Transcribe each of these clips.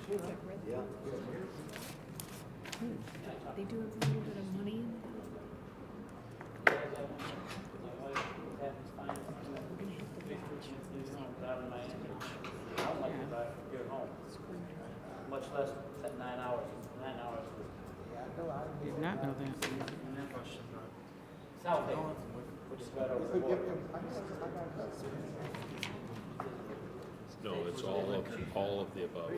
Yeah. They do have a little bit of money in it. Much less than 9 hours. 9 hours. Did not know that. South Bay, which is right over the border. No, it's all of the above.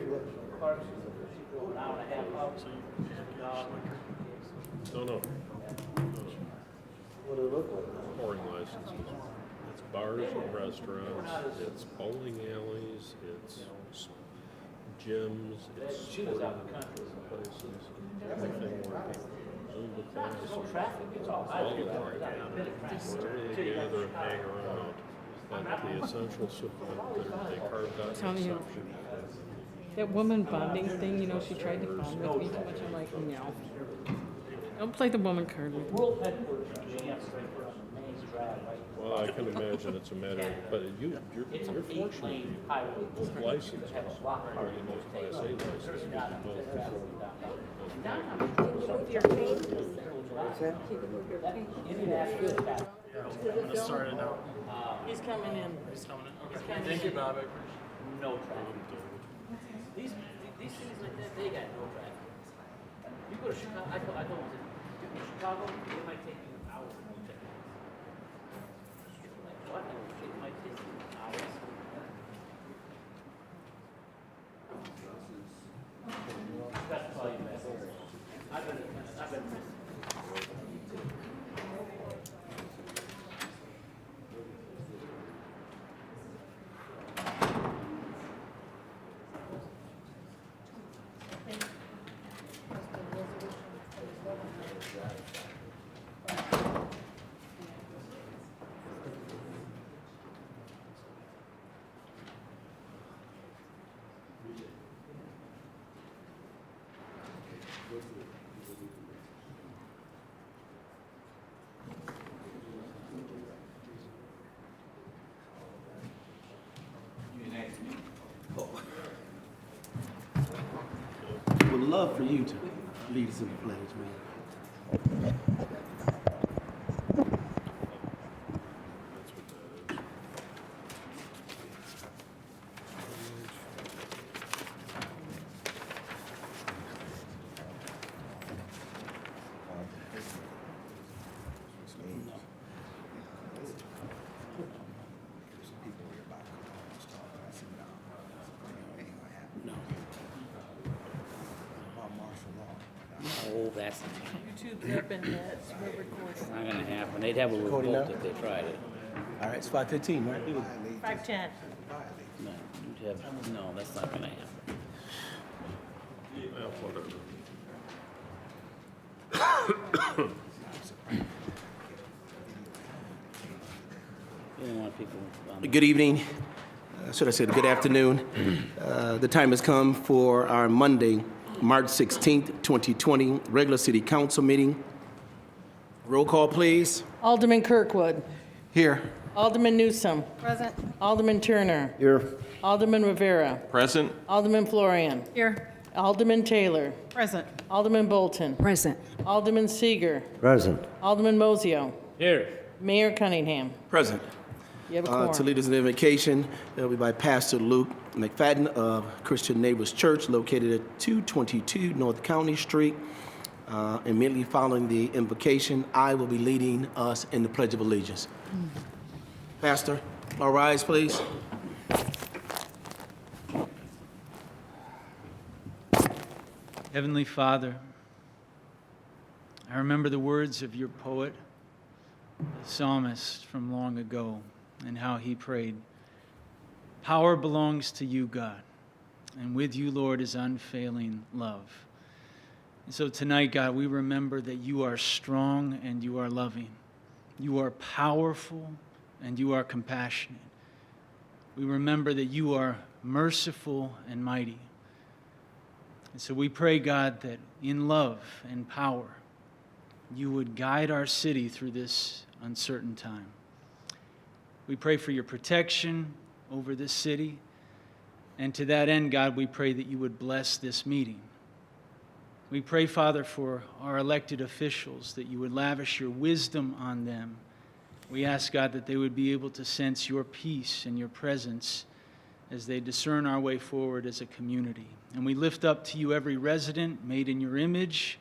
Clark's, an hour and a half out. No. What do it look like? Pouring licenses. It's bars and restaurants, it's bowling alleys, it's gyms, it's She was out in the country. places, everything where people move the class. There's no traffic, it's all. All the time. Wherever they gather and hang around. But the essential support, they carved out Telling you. exception. That woman bonding thing, you know, she tried to bond with me too much. I'm like, no. Don't play the woman card with me. World headquarters of GM straight across Mains Drive, right? Well, I can imagine it's a matter of, but you're It's an fortunate. 8-lane highway. With licenses, Have a block or party. you know, Class A licenses, you can go Indianapolis. I'm gonna start it now. He's coming in. He's coming in. Okay. Thank you, Bob. No traffic. These cities like that, they got no traffic. You go to Chicago, I told them, Chicago, it might take you an hour to go check. Like, what? It might take you hours. That's probably the best. I've been. Would love for you to lead us in the pledge, man. Oh, that's YouTube up and that's we're recording. not gonna happen. They'd have a Recording revolt now? if they tried it. All right, it's 5:15, right? 5:10. No, you'd have, no, that's not gonna happen. Well, whatever. You don't want people. Good evening. Should I say good afternoon? The time has come for our Monday, March 16th, 2020, regular city council meeting. Roll call, please. Alderman Kirkwood. Here. Alderman Newsome. Present. Alderman Turner. Here. Alderman Rivera. Present. Alderman Florian. Here. Alderman Taylor. Present. Alderman Bolton. Present. Alderman Seeger. Present. Alderman Mozio. Here. Mayor Cunningham. Present. You have a To quorum. lead us in the invocation, will be by Pastor Luke McFadden of Christian Neighbors Church, located at 222 North County Street. Immediately following the invocation, I will be leading us in the Pledge of Allegiance. Pastor, all rise, please. Heavenly Father, I remember the words of your poet, the psalmist from long ago, and how he prayed, "Power belongs to you, God, and with you, Lord, is unfailing love." And so tonight, God, we remember that you are strong and you are loving. You are powerful and you are compassionate. We remember that you are merciful and mighty. And so we pray, God, that in love and power, you would guide our city through this uncertain time. We pray for your protection over this city. And to that end, God, we pray that you would bless this meeting. We pray, Father, for our elected officials, that you would lavish your wisdom on them. We ask, God, that they would be able to sense your peace and your presence as they discern our way forward as a community. And we lift up to you every resident made in your image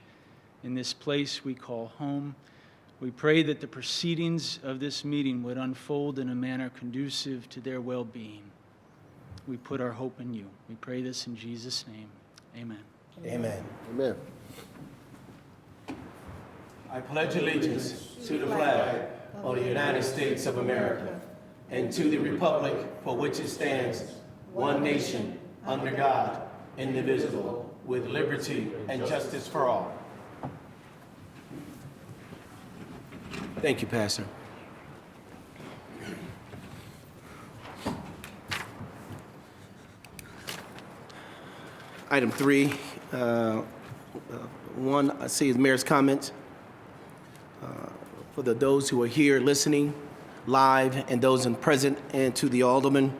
in this place we call home. We pray that the proceedings of this meeting would unfold in a manner conducive to their well-being. We put our hope in you. We pray this in Jesus' name. Amen. Amen. Amen. I pledge allegiance to the flag of the United States of America and to the republic for which it stands, one nation, under God, indivisible, with liberty and justice for all. Thank you, Pastor. Item 3, one I see is mayor's comments. For those who are here listening live and those in present, and to the alderman,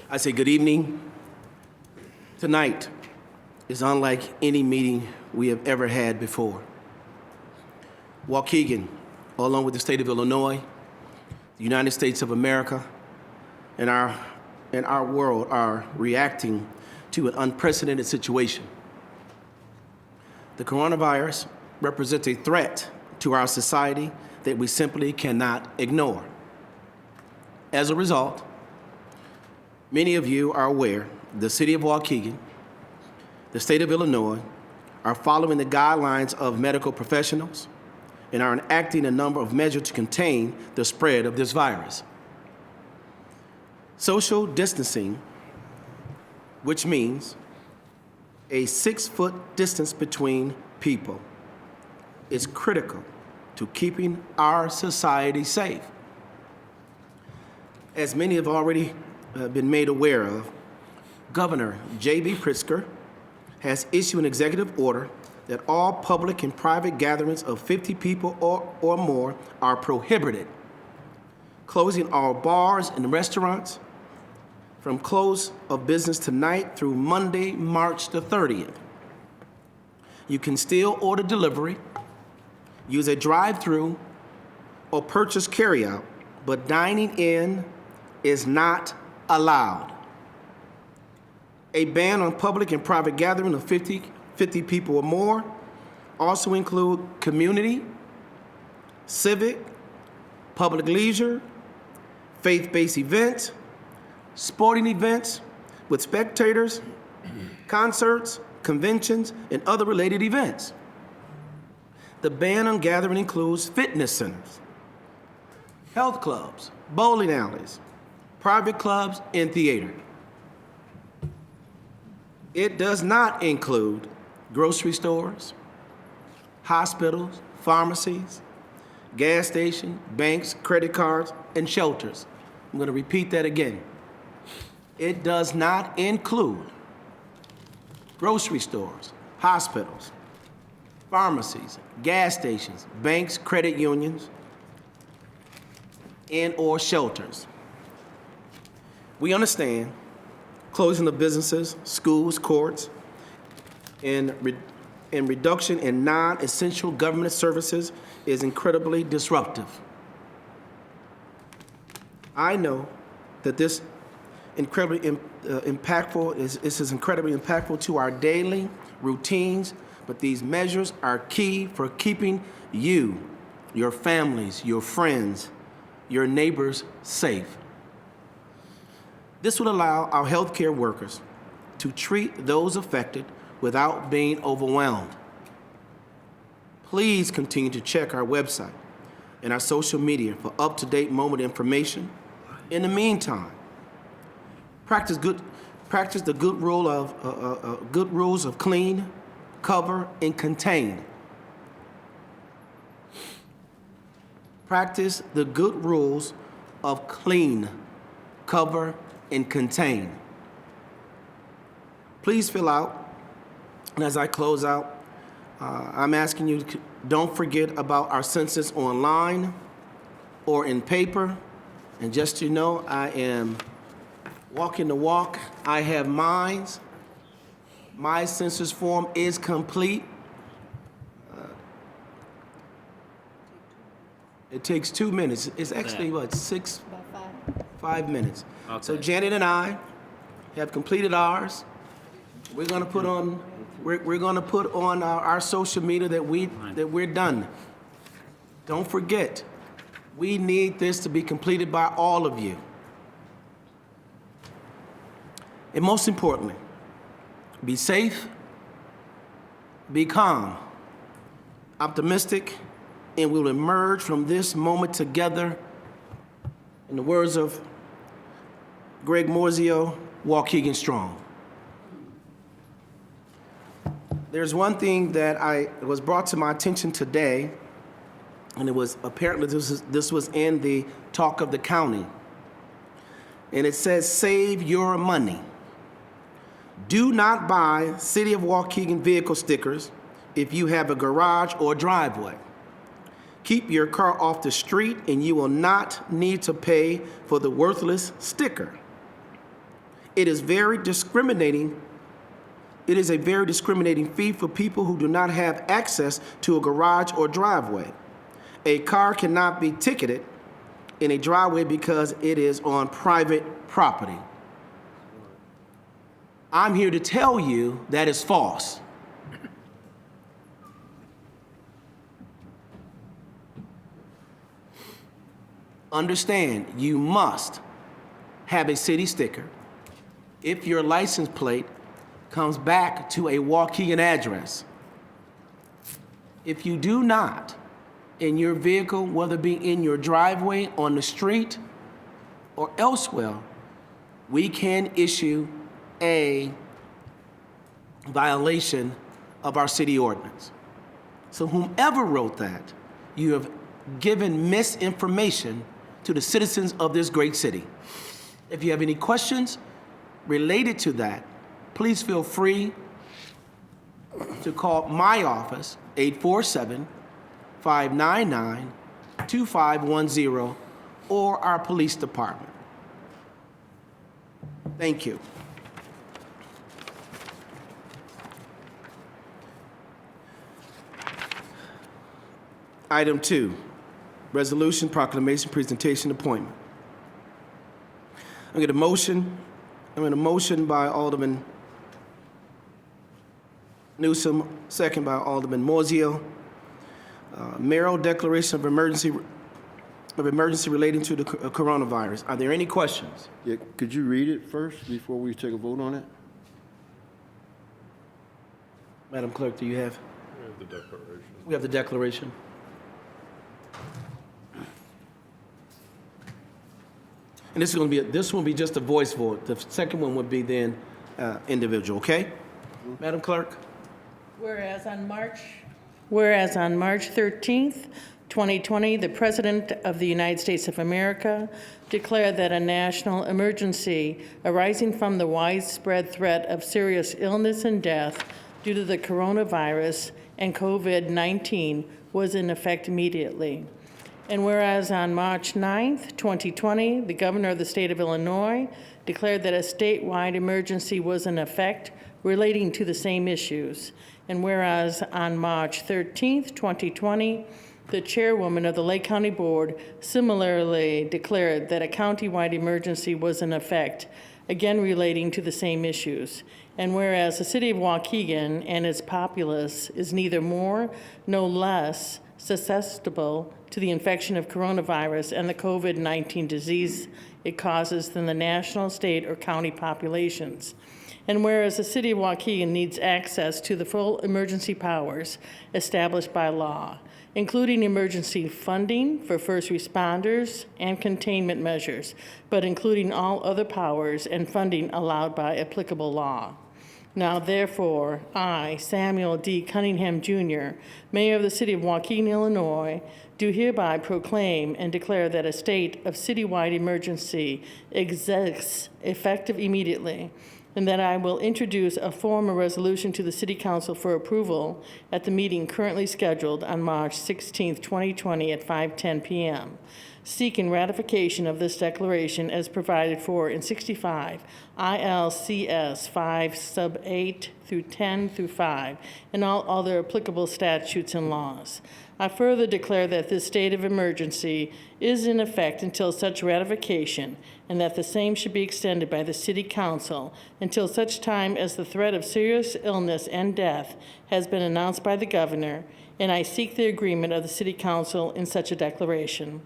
I say good evening. Tonight is unlike any meeting we have ever had before. Waukegan, along with the state of Illinois, the United States of America, and our world are reacting to an unprecedented situation. The coronavirus represents a threat to our society that we simply cannot ignore. As a result, many of you are aware the city of Waukegan, the state of Illinois, are following the guidelines of medical professionals and are enacting a number of measures to contain the spread of this virus. Social distancing, which means a 6-foot distance between people, is critical to keeping our society safe. As many have already been made aware of, Governor J.B. Pritzker has issued an executive order that all public and private gatherings of 50 people or more are prohibited, closing all bars and restaurants from close of business tonight through Monday, March the 30th. You can still order delivery, use a drive-through, or purchase carryout, but dining in is not allowed. A ban on public and private gathering of 50 people or more also include community, civic, public leisure, faith-based events, sporting events with spectators, concerts, conventions, and other related events. The ban on gathering includes fitness centers, health clubs, bowling alleys, private clubs, and theater. It does not include grocery stores, hospitals, pharmacies, gas stations, banks, credit cards, and shelters. I'm going to repeat that again. It does not include grocery stores, hospitals, pharmacies, gas stations, banks, credit unions, and/or shelters. We understand closing of businesses, schools, courts, and reduction in non-essential government services is incredibly disruptive. I know that this incredibly impactful is incredibly impactful to our daily routines, but these measures are key for keeping you, your families, your friends, your neighbors safe. This will allow our healthcare workers to treat those affected without being overwhelmed. Please continue to check our website and our social media for up-to-date moment information. In the meantime, practice the good rules of clean, cover, and contain. Practice the good rules of clean, cover, and contain. Please fill out, and as I close out, I'm asking you to don't forget about our census online or in paper. And just so you know, I am Walking the walk, I have minds. My census form is complete. It takes 2 minutes. It's actually, what, 5 minutes. So Okay. Janet and I have completed ours. We're gonna put on, we're gonna put on our social media that we're done. Don't forget, we need this to be completed by all of you. And most importantly, be safe, be calm, optimistic, and we'll emerge from this moment together. In the words of Greg Morzio, Waukegan strong. There's one thing that was brought to my attention today, and it was apparently this was in the talk of the county. And it says, save your money. Do not buy City of Waukegan vehicle stickers if you have a garage or driveway. Keep your car off the street and you will not need to pay for the worthless sticker. It is a very discriminating fee for people who do not have access to a garage or driveway. A car cannot be ticketed in a driveway because it is on private property. I'm here to tell you that is false. Understand, you must have a city sticker if your license plate comes back to a Waukegan address. If you do not, in your vehicle, whether it be in your driveway, on the street, or elsewhere, we can issue a violation of our city ordinance. So whomever wrote that, you have given misinformation to the citizens of this great city. If you have any questions related to that, please feel free to call my office, 847-599-2510, or our police department. Thank you. Item 2, resolution, proclamation, presentation, appointment. I'm going to motion by Alderman Newsom, second by Alderman Morzio. Mayoral declaration of emergency relating to the coronavirus. Are there any questions? Yeah, could you read it first before we take a vote on it? Madam Clerk, do you have? We have the declaration. We have the declaration. And this will be just a voice vote. The second one would be then individual, okay? Madam Clerk? Whereas on March 13th, 2020, the President of the United States of America declared that a national emergency arising from the widespread threat of serious illness and death due to the coronavirus and COVID-19 was in effect immediately. And whereas on March 9th, 2020, the Governor of the State of Illinois declared that a statewide emergency was in effect relating to the same issues. And whereas on March 13th, 2020, the chairwoman of the Lake County Board similarly declared that a countywide emergency was in effect, again relating to the same issues. And whereas the city of Waukegan and its populace is neither more nor less susceptible to the infection of coronavirus and the COVID-19 disease it causes than the national, state, or county populations. And whereas the city of Waukegan needs access to the full emergency powers established by law, including emergency funding for first responders and containment measures, but including all other powers and funding allowed by applicable law. Now, therefore, I, Samuel D. Cunningham, Jr., Mayor of the City of Waukegan, Illinois, do hereby proclaim and declare that a state of citywide emergency exists effective immediately, and that I will introduce a form of resolution to the City Council for approval at the meeting currently scheduled on March 16, 2020 at 5:10 p.m., seeking ratification of this declaration as provided for in 65 ILCS 5 sub 8 through 10 through 5 and all other applicable statutes and laws. I further declare that this state of emergency is in effect until such ratification, and that the same should be extended by the City Council until such time as the threat of serious illness and death has been announced by the Governor, and I seek the agreement of the City Council in such a declaration.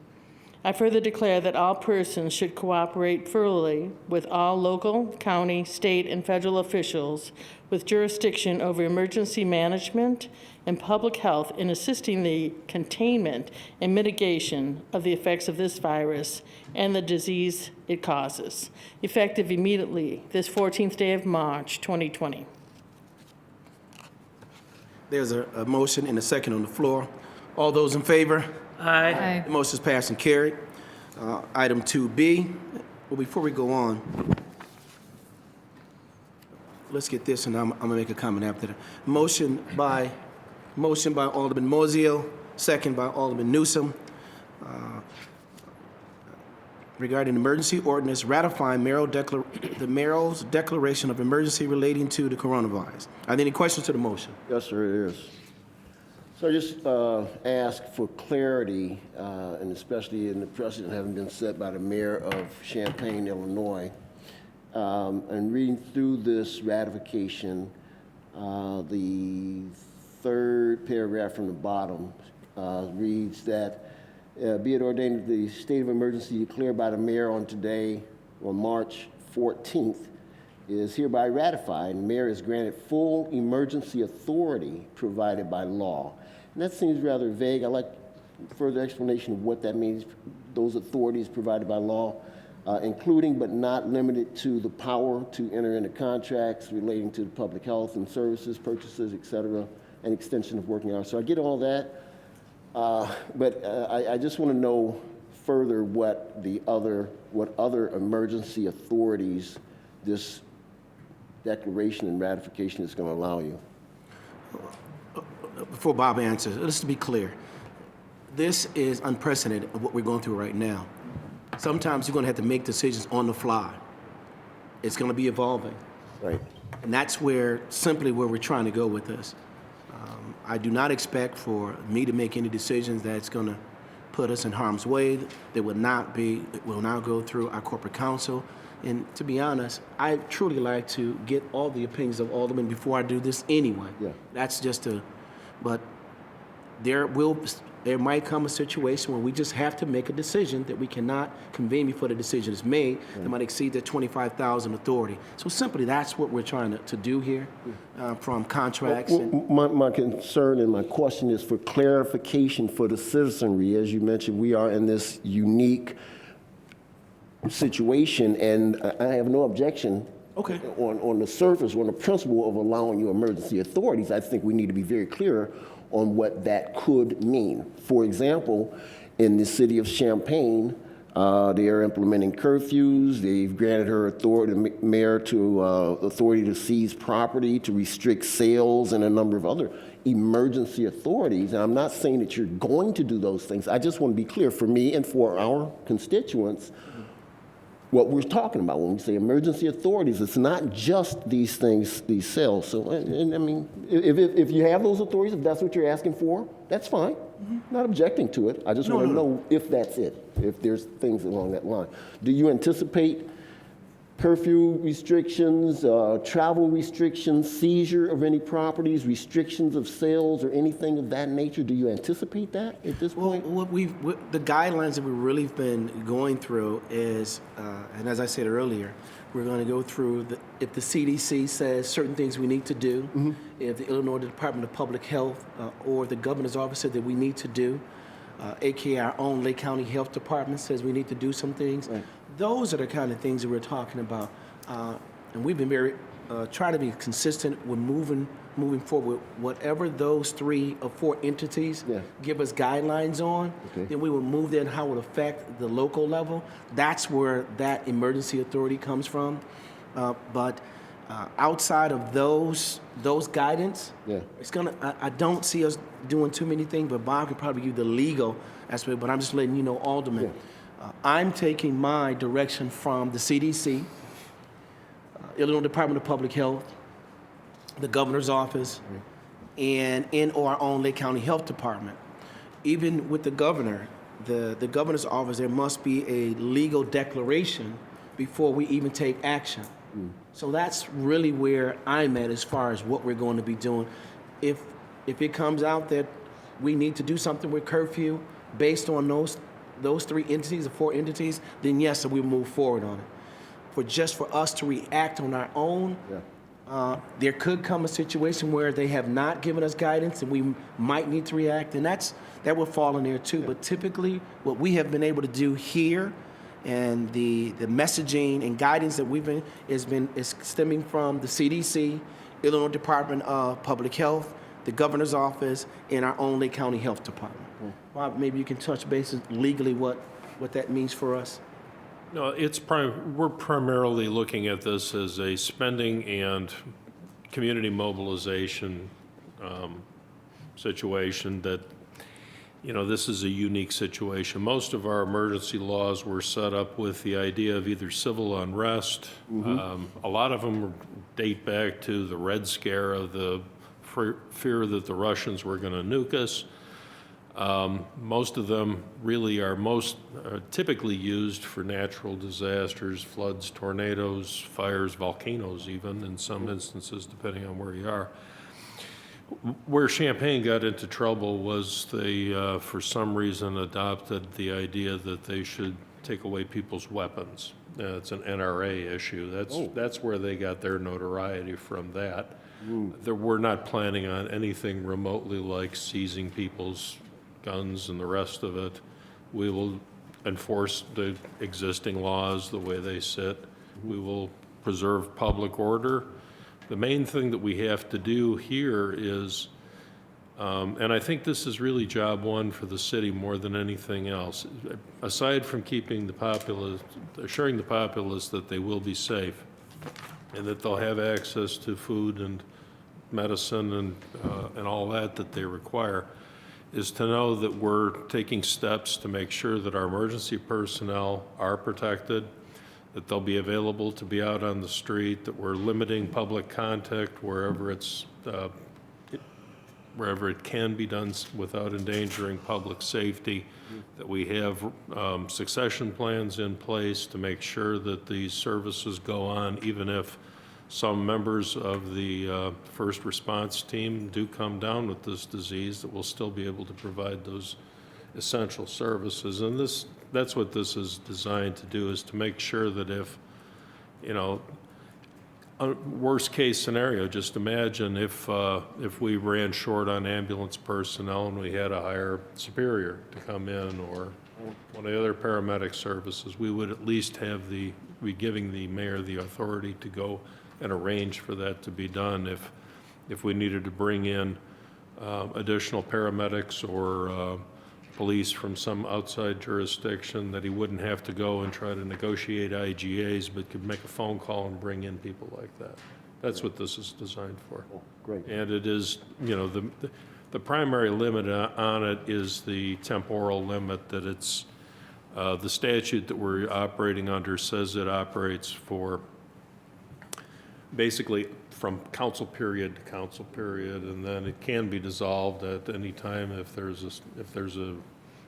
I further declare that all persons should cooperate fully with all local, county, state, and federal officials with jurisdiction over emergency management and public health in assisting the containment and mitigation of the effects of this virus and the disease it causes, effective immediately this 14th day of March, 2020. There's a motion and a second on the floor. All those in favor? Aye. The motion is passed and carried. Item 2B. Well, before we go on, let's get this, and I'm going to make a comment after that. Motion by Alderman Mozio, second by Alderman Newsom, regarding emergency ordinance ratifying the mayor's declaration of emergency relating to the coronavirus. Are there any questions to the motion? Yes, sir, it is. So I just ask for clarity, and especially in the precedent having been set by the mayor of Champaign, Illinois. And reading through this ratification, the third paragraph from the bottom reads that, be it ordained that the state of emergency declared by the mayor on today, on March 14th, is hereby ratified, and the mayor is granted full emergency authority provided by law. And that seems rather vague. I'd like further explanation of what that means, those authorities provided by law, including but not limited to the power to enter into contracts relating to public health and services, purchases, et cetera, and extension of working hours. So I get all that, but I just want to know further what other emergency authorities this declaration and ratification is going to allow you. Before Bob answers, let's be clear. This is unprecedented of what we're going through right now. Sometimes you're going to have to make decisions on the fly. It's going to be evolving. Right. And that's simply where we're trying to go with this. I do not expect for me to make any decisions that's going to put us in harm's way. It will not go through our corporate counsel. And to be honest, I truly like to get all the opinions of aldermen before I do this anyway. Yeah. That's just but there might come a situation where we just have to make a decision that we cannot convene before the decision is made that might exceed the 25,000 authority. So simply that's what we're trying to do here from contracts. My concern and my question is for clarification for the citizenry. As you mentioned, we are in this unique situation, and I have no objection on the surface, on the principle of allowing you emergency authorities. I think we need to be very clear on what that could mean. For example, in the city of Champaign, they are implementing curfews. They've granted her authority, the mayor, authority to seize property, to restrict sales, and a number of other emergency authorities. And I'm not saying that you're going to do those things. I just want to be clear for me and for our constituents what we're talking about when we say emergency authorities. It's not just these things, these sales. So, and I mean, if you have those authorities, if that's what you're asking for, that's fine. Not objecting to it. I just want to know if that's it, if there's things along that line. Do you anticipate curfew restrictions, travel restrictions, seizure of any properties, restrictions of sales, or anything of that nature? Do you anticipate that at this point? Well, the guidelines that we've really been going through is, and as I said earlier, we're going to go through, if the CDC says certain things we need to do, if the Illinois Department of Public Health or the governor's office said that we need to do, aka our own Lake County Health Department says we need to do some things. Right. Those are the kind of things that we're talking about, and we've been very trying to be consistent with moving forward with whatever those 3 or 4 entities give us guidelines on. Then we will move that and how it will affect the local level. That's where that emergency authority comes from. But Outside of those guidance, Yeah. I don't see us doing too many things, but Bob can probably give the legal aspect, but I'm just letting you know, Alderman, I'm taking my direction from the CDC, Illinois Department of Public Health, the governor's office, and in our own Lake County Health Department. Even with the governor, the governor's office, there must be a legal declaration before we even take action. So that's really where I'm at as far as what we're going to be doing. If it comes out that we need to do something with curfew based on those 3 entities or 4 entities, then yes, we move forward on it. For us to react on our own, there could come a situation where they have not given us guidance and we might need to react, and that would fall in there too. But typically, what we have been able to do here and the messaging and guidance that we've been is stemming from the CDC, Illinois Department of Public Health, the governor's office, and our own Lake County Health Department. Bob, maybe you can touch bases legally what that means for us. No, we're primarily looking at this as a spending and community mobilization situation that, this is a unique situation. Most of our emergency laws were set up with the idea of either civil unrest. A lot of them date back to the Red Scare of the fear that the Russians were going to nuke us. Most of them really are typically used for natural disasters, floods, tornadoes, fires, volcanoes even, in some instances, depending on where you are. Where Champaign got into trouble was they, for some reason, adopted the idea that they should take away people's weapons. It's an NRA issue. That's where they got their notoriety from that. We're not planning on anything remotely like seizing people's guns and the rest of it. We will enforce the existing laws the way they sit. We will preserve public order. The main thing that we have to do here is, and I think this is really job one for the city more than anything else, aside from keeping assuring the populace that they will be safe and that they'll have access to food and medicine and all that they require, is to know that we're taking steps to make sure that our emergency personnel are protected, that they'll be available to be out on the street, that we're limiting public contact wherever it can be done without endangering public safety, that we have succession plans in place to make sure that these services go on, even if some members of the first response team do come down with this disease, that we'll still be able to provide those essential services. And that's what this is designed to do, is to make sure that if, a worst case scenario, just imagine if we ran short on ambulance personnel and we had a higher superior to come in, or one of the other paramedic services, we would at least be giving the mayor the authority to go and arrange for that to be done if we needed to bring in additional paramedics or police from some outside jurisdiction, that he wouldn't have to go and try to negotiate IGAs, but could make a phone call and bring in people like that. That's what this is designed for. Great. And it is, the primary limit on it is the temporal limit, that it's, the statute that we're operating under says it operates for basically from council period to council period, and then it can be dissolved at any time if there's a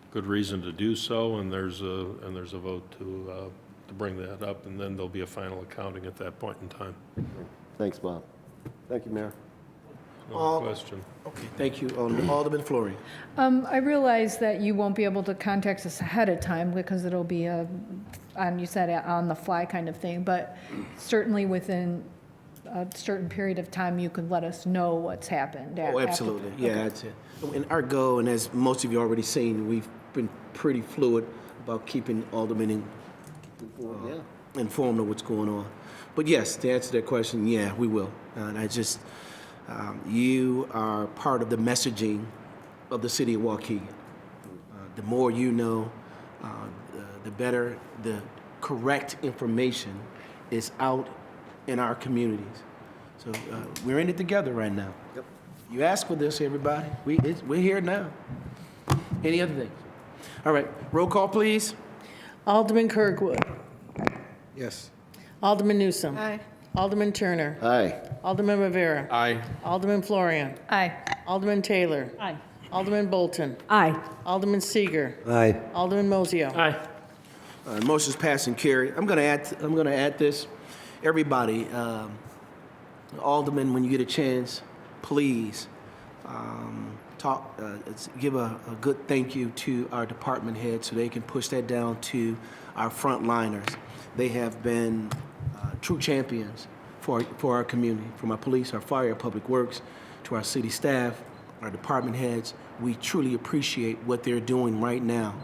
good reason to do so, and there's a vote to bring that up, and then there'll be a final accounting at that point in time. Thanks, Bob. Thank you, Mayor. No question. Okay, thank you. Alderman Fleury. I realize that you won't be able to contact us ahead of time because it'll be you said on the fly kind of thing, but certainly within a certain period of time, you could let us know what's happened. Oh, absolutely. Yeah, that's it. And our goal, and as most of you already seen, we've been pretty fluid about keeping aldermen informed of what's going on. But yes, to answer that question, yeah, we will. And I just, you are part of the messaging of the city of Waukegan. The more you know, the better the correct information is out in our communities. So we're in it together right now. Yep. You asked for this, everybody. We're here now. Any other things? All right, roll call, please. Alderman Kirkwood. Yes. Alderman Newsom. Aye. Alderman Turner. Aye. Alderman Rivera. Aye. Alderman Florian. Aye. Alderman Taylor. Aye. Alderman Bolton. Aye. Alderman Seager. Aye. Alderman Mozio. Aye. Motion's passed and carried. I'm gonna add this. Everybody, aldermen, when you get a chance, please give a good thank you to our department heads so they can push that down to our frontliners. They have been true champions for our community, from our police, our fire, our public works, to our city staff, our department heads. We truly appreciate what they're doing right now.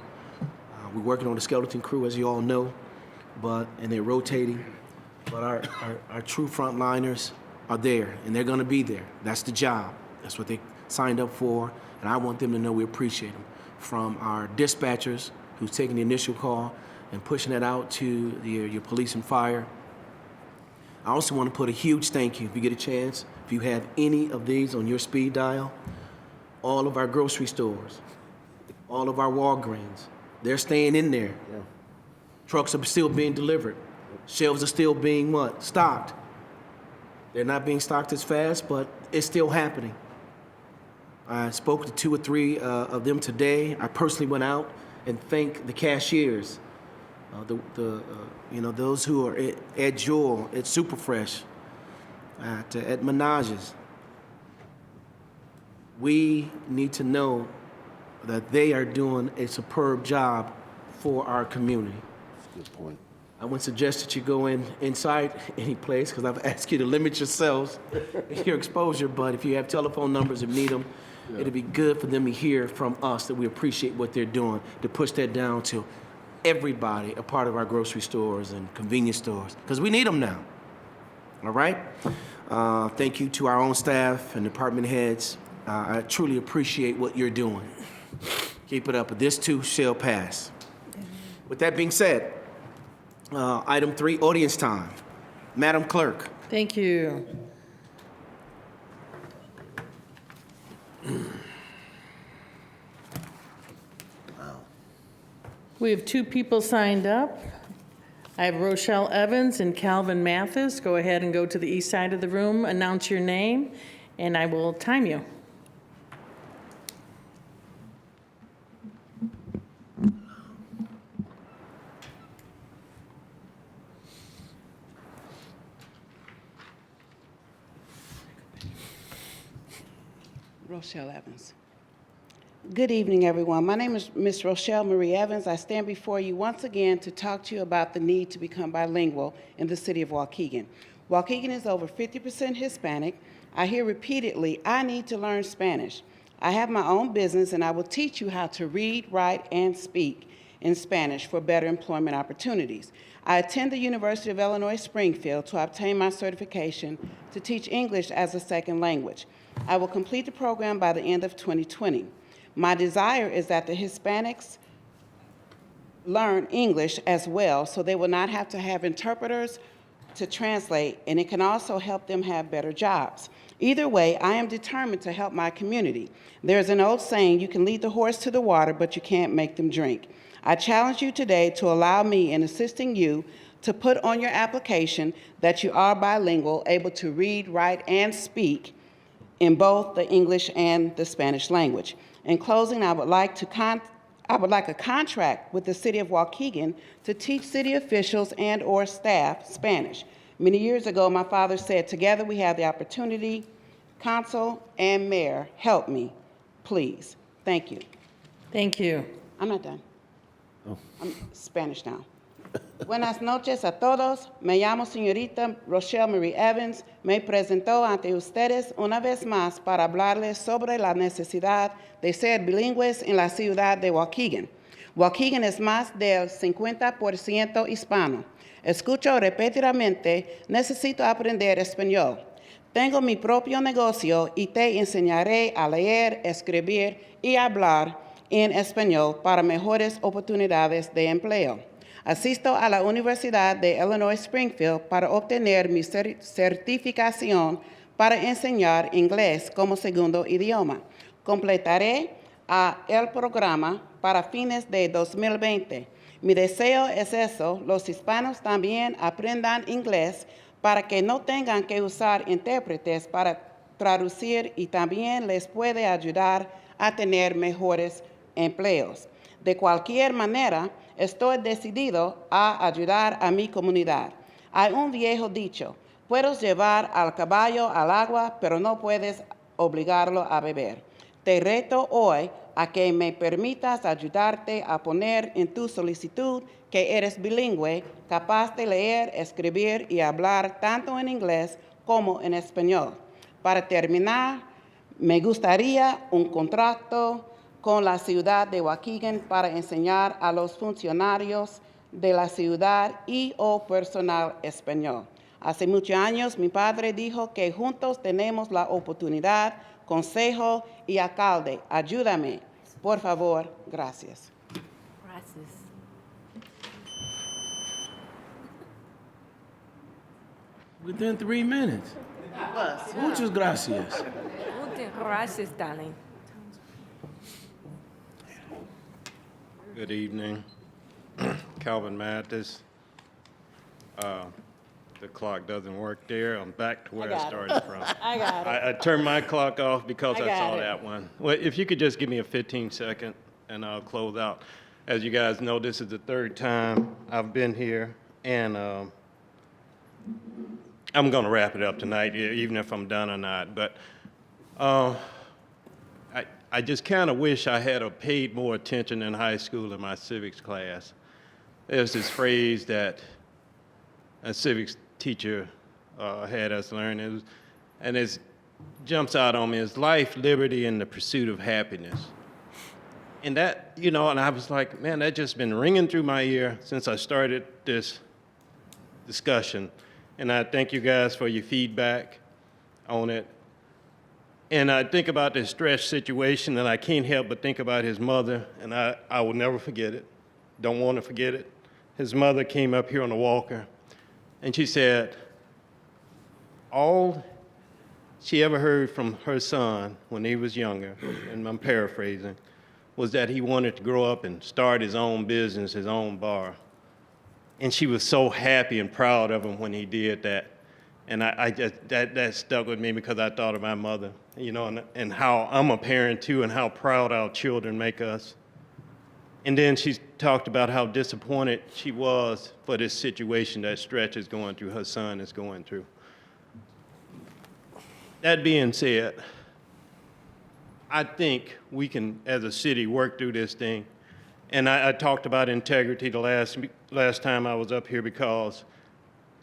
We're working on the skeleton crew, as you all know, and they're rotating. But our true frontliners are there, and they're going to be there. That's the job. That's what they signed up for, and I want them to know we appreciate them. From our dispatchers, who's taking the initial call and pushing it out to your police and fire. I also want to put a huge thank you, if you get a chance, if you have any of these on your speed dial, all of our grocery stores, all of our Walgreens, they're staying in there. Yeah. Trucks are still being delivered. Shelves are still being what? Stocked. They're not being stocked as fast, but it's still happening. I spoke to 2 or 3 of them today. I personally went out and thanked the cashiers, those who are at Jewel, at Superfresh, at Menages. We need to know that they are doing a superb job for our community. That's a good point. I wouldn't suggest that you go inside any place, because I've asked you to limit yourselves, your exposure, but if you have telephone numbers, if you need them, it'd be good for them to hear from us that we appreciate what they're doing, to push that down to everybody, a part of our grocery stores and convenience stores, because we need them now. All right? Thank you to our own staff and department heads. I truly appreciate what you're doing. Keep it up, but this too shall pass. With that being said, item 3, audience time. Madam Clerk. Thank you. We have 2 people signed up. I have Rochelle Evans and Calvin Mathis. Go ahead and go to the east side of the room, announce your name, and I will time you. Rochelle Evans. Good evening, everyone. My name is Miss Rochelle Marie Evans. I stand before you once again to talk to you about the need to become bilingual in the city of Waukegan. Waukegan is over 50% Hispanic. I hear repeatedly, I need to learn Spanish. I have my own business, and I will teach you how to read, write, and speak in Spanish for better employment opportunities. I attend the University of Illinois Springfield to obtain my certification to teach English as a second language. I will complete the program by the end of 2020. My desire is that the Hispanics learn English as well, so they will not have to have interpreters to translate, and it can also help them have better jobs. Either way, I am determined to help my community. There's an old saying, you can lead the horse to the water, but you can't make them drink. I challenge you today to allow me, in assisting you, to put on your application that you are bilingual, able to read, write, and speak in both the English and the Spanish language. In closing, I would like a contract with the city of Waukegan to teach city officials and or staff Spanish. Many years ago, my father said, together we have the opportunity. Council and mayor, help me, please. Thank you. Thank you. I'm not done. I'm Spanish now. Buenas noches a todos. Me llamo señorita Rochelle Marie Evans. Me presento ante ustedes una vez más para hablarles sobre la necesidad de ser bilingües en la ciudad de Waukegan. Waukegan es más del 50% hispano. Escucho repetidamente, necesito aprender español. Tengo mi propio negocio y te enseñaré a leer, escribir y hablar en español para mejores oportunidades de empleo. Asisto a la Universidad de Illinois Springfield para obtener mi certificación para enseñar inglés como segundo idioma. Completaré el programa para fines de 2020. Mi deseo es eso, los hispanos también aprendan inglés para que no tengan que usar intérpretes para traducir y también les puede ayudar a tener mejores empleos. De cualquier manera, estoy decidido a ayudar a mi comunidad. Hay un viejo dicho, puedes llevar al caballo al agua, pero no puedes obligarlo a beber. Te reto hoy a que me permitas ayudarte a poner en tu solicitud que eres bilingüe, capaz de leer, escribir y hablar tanto en inglés como en español. Para terminar, me gustaría un contrato con la ciudad de Waukegan para enseñar a los funcionarios de la ciudad y o personal español. Hace muchos años mi padre dijo que juntos tenemos la oportunidad. Consejo y alcalde, ayúdame, por favor, gracias. Gracias. Within 3 minutes. Muchas gracias. Muchas gracias, darling. Good evening. Calvin Mathis. The clock doesn't work there. I'm back to where I started from. I got it. I turned my clock off because I I got saw it. that one. Well, if you could just give me a 15-second and I'll close out. As you guys know, this is the third time I've been here, and I'm going to wrap it up tonight, even if I'm done or not. But I just kind of wish I had paid more attention in high school in my civics class. There's this phrase that a civics teacher had us learn, and it jumps out on me, is life, liberty, and the pursuit of happiness. And that, and I was like, man, that just been ringing through my ear since I started this discussion. And I thank you guys for your feedback on it. And I think about this Stretch situation, and I can't help but think about his mother, and I will never forget it. Don't want to forget it. His mother came up here on a walker, and she said, all she ever heard from her son when he was younger, and I'm paraphrasing, was that he wanted to grow up and start his own business, his own bar. And she was so happy and proud of him when he did that. And I just, that stuck with me because I thought of my mother, and how I'm a parent too, and how proud our children make us. And then she talked about how disappointed she was for this situation that Stretch is going through, her son is going through. That being said, I think we can, as a city, work through this thing. And I talked about integrity the last time I was up here, because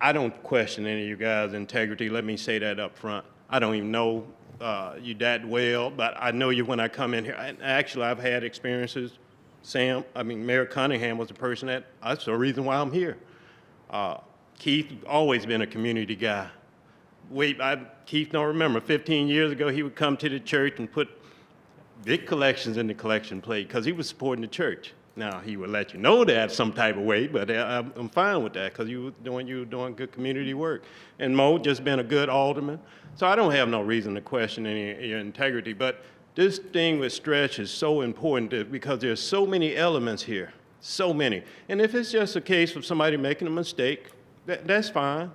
I don't question any of you guys' integrity. Let me say that up front. I don't even know you that well, but I know you when I come in here. Actually, I've had experiences. Mayor Cunningham was the person that's the reason why I'm here. Keith always been a community guy. Keith don't remember, 15 years ago, he would come to the church and put big collections in the collection plate because he was supporting the church. Now, he would let you know that some type of way, but I'm fine with that because you were doing good community work. And Mo just been a good alderman. So I don't have no reason to question any of your integrity. But this thing with Stretch is so important because there's so many elements here, so many. And if it's just a case of somebody making a mistake, that's fine.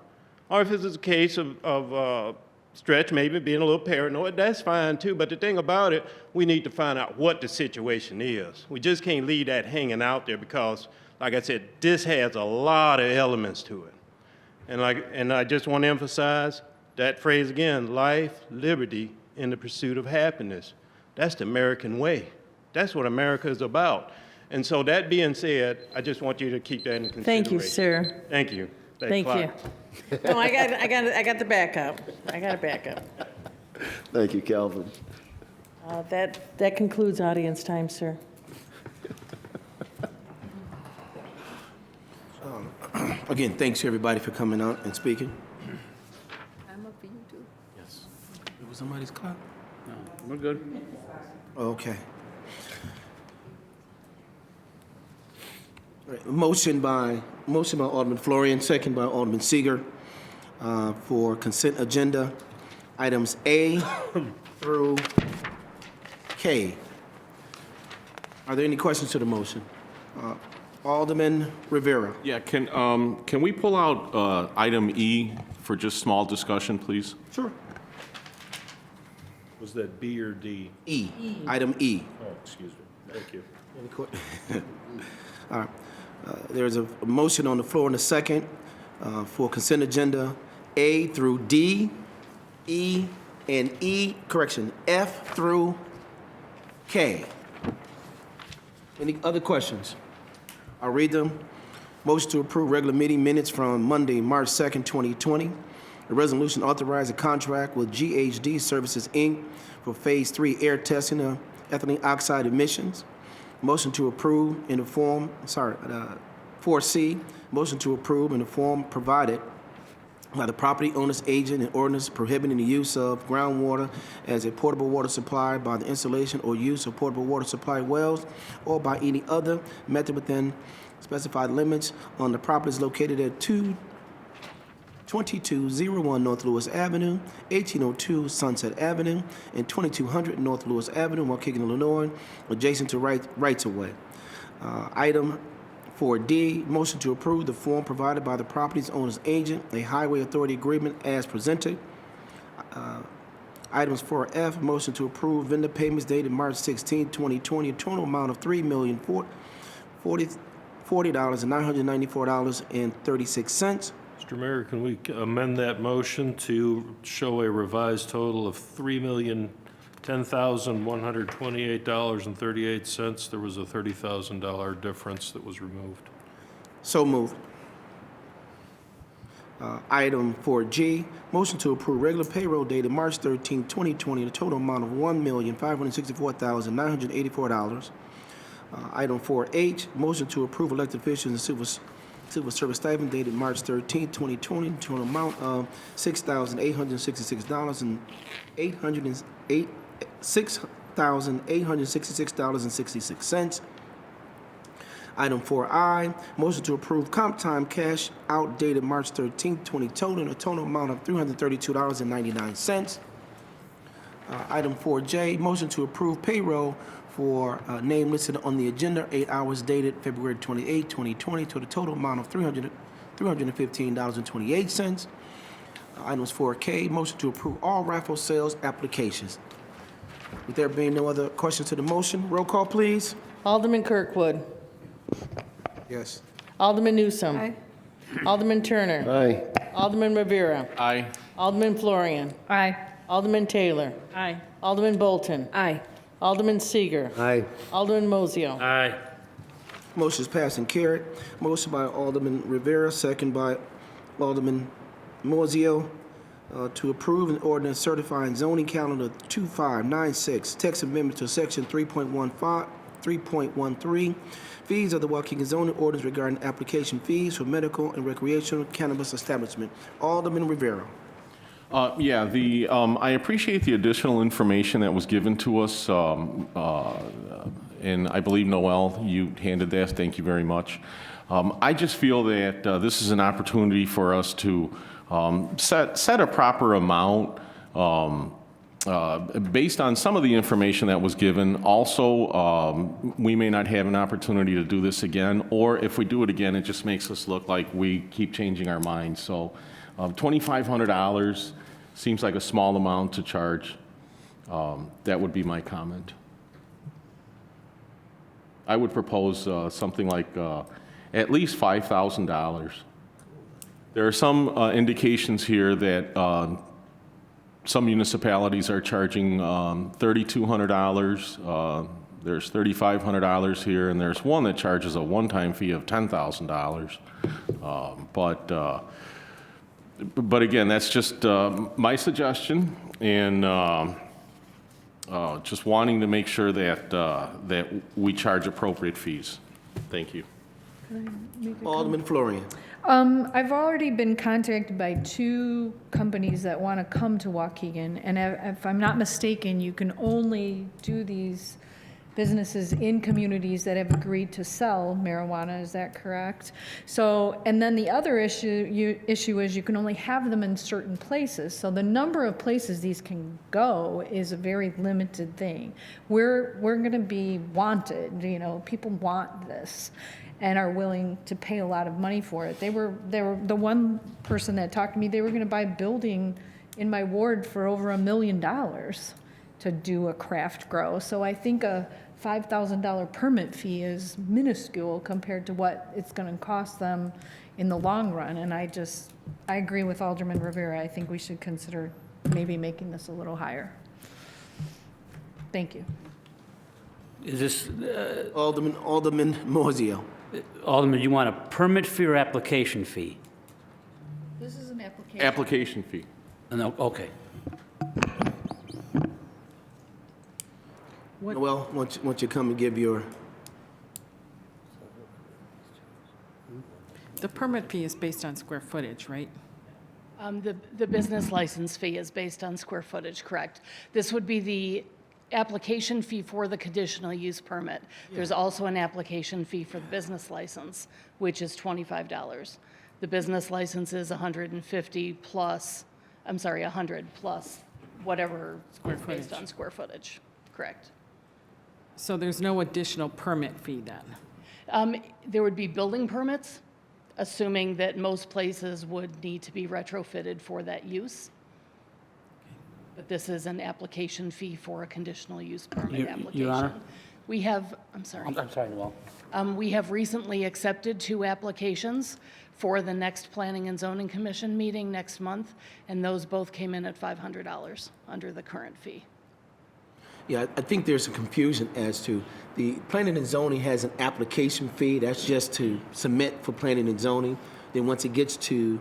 Or if it's a case of Stretch maybe being a little paranoid, that's fine too. But the thing about it, we need to find out what the situation is. We just can't leave that hanging out there because, like I said, this has a lot of elements to it. And I just want to emphasize that phrase again, life, liberty, and the pursuit of happiness. That's the American way. That's what America is about. And so that being said, I just want you to keep that in consideration. Thank you, sir. Thank you. Thank you. No, I got the backup. I got a backup. Thank you, Calvin. That concludes audience time, sir. Again, thanks everybody for coming out and speaking. I'm up for you too. Yes. It was somebody's clock? No, we're good. Okay. Motion by Alderman Florian, second by Alderman Seeger, for consent agenda, items A through K. Are there any questions to the motion? Alderman Rivera. Yeah, can we pull out item E for just small discussion, please? Sure. Was that B or D? E, item E. Oh, excuse me. Thank you. Any All right. There's a motion on the floor in a second for consent agenda A through D, E, and F through K. Any other questions? I'll read them. Motion to approve regular meeting minutes from Monday, March 2nd, 2020. The resolution authorized a contract with GHD Services, Inc. for Phase 3 air testing of ethylene oxide emissions. Motion to approve in the form, 4C, motion to approve in the form provided by the property owner's agent and ordinance prohibiting the use of groundwater as a portable water supply by the installation or use of portable water supply wells or by any other method within specified limits on the properties located at 2201 North Lewis Avenue, 1802 Sunset Avenue, and 2200 North Lewis Avenue, Waukegan, Illinois, adjacent to rights-of-way. Item 4D, motion to approve the form provided by the property's owner's agent, a highway authority agreement as presented. Items 4F, motion to approve vendor payments dated March 16, 2020, a total amount of $3,040,994.36. Mr. Mayor, can we amend that motion to show a revised total of $3,010,128.38? There was a $30,000 difference that was removed. So moved. Item 4G, motion to approve regular payroll dated March 13, 2020, the total amount of $1,564,984. Item 4H, motion to approve elected officials and civil service stipend dated March 13, 2020, total amount of $6,866.66. Item 4I, motion to approve comp time cash out dated March 13, 2020, a total amount of $332.99. Item 4J, motion to approve payroll for name listed on the agenda, 8 hours dated February 28, 2020, to the total amount of $315.28. Items 4K, motion to approve all raffle sales applications. With there being no other questions to the motion, roll call, please. Alderman Kirkwood. Yes. Alderman Newsome. Aye. Alderman Turner. Aye. Alderman Rivera. Aye. Alderman Florian. Aye. Alderman Taylor. Aye. Alderman Bolton. Aye. Alderman Seeger. Aye. Alderman Mozio. Aye. Motion is passed and carried. Motion by Alderman Rivera, second by Alderman Mozio, to approve an ordinance certifying zoning calendar 2596, text amendment to section 3.13, fees of the Waukegan zoning ordinance regarding application fees for medical and recreational cannabis establishment. Alderman Rivera. I appreciate the additional information that was given to us, and I believe, Noel, you handed that. Thank you very much. I just feel that this is an opportunity for us to set a proper amount based on some of the information that was given. Also, we may not have an opportunity to do this again, or if we do it again, it just makes us look like we keep changing our minds. So $2,500 seems like a small amount to charge. That would be my comment. I would propose something like at least $5,000. There are some indications here that some municipalities are charging $3,200. There's $3,500 here, and there's one that charges a one-time fee of $10,000. But again, that's just my suggestion, and just wanting to make sure that that we charge appropriate fees. Thank you. Alderman Florian. I've already been contacted by 2 companies that want to come to Waukegan, and if I'm not mistaken, you can only do these businesses in communities that have agreed to sell marijuana, is that correct? So, and then the other issue is you can only have them in certain places. So the number of places these can go is a very limited thing. We're gonna be wanted, you know, people want this and are willing to pay a lot of money for it. They were the one person that talked to me, they were gonna buy a building in my ward for over $1 million to do a craft grow. So I think a $5,000 permit fee is minuscule compared to what it's gonna cost them in the long run. And I agree with Alderman Rivera. I think we should consider maybe making this a little higher. Thank you. Is this, Alderman Moiseo. Alderman, you want a permit fee or application fee? This is an application. Application fee. No, okay. Well, once you come and give your, The permit fee is based on square footage, right? The business license fee is based on square footage, correct? This would be the application fee for the conditional use permit. There's also an application fee for the business license, which is $25. The business license is 150 plus, I'm sorry, 100 plus whatever is based on square footage, correct? So there's no additional permit fee then? There would be building permits, assuming that most places would need to be retrofitted for that use. But this is an application fee for a conditional use permit application. Your Honor? We have, I'm sorry. I'm sorry, Noel. We have recently accepted 2 applications for the next Planning and Zoning Commission meeting next month, and those both came in at $500 under the current fee. yeah, I think there's some confusion as to the planning and zoning has an application fee. That's just to submit for planning and zoning. Then once it gets to,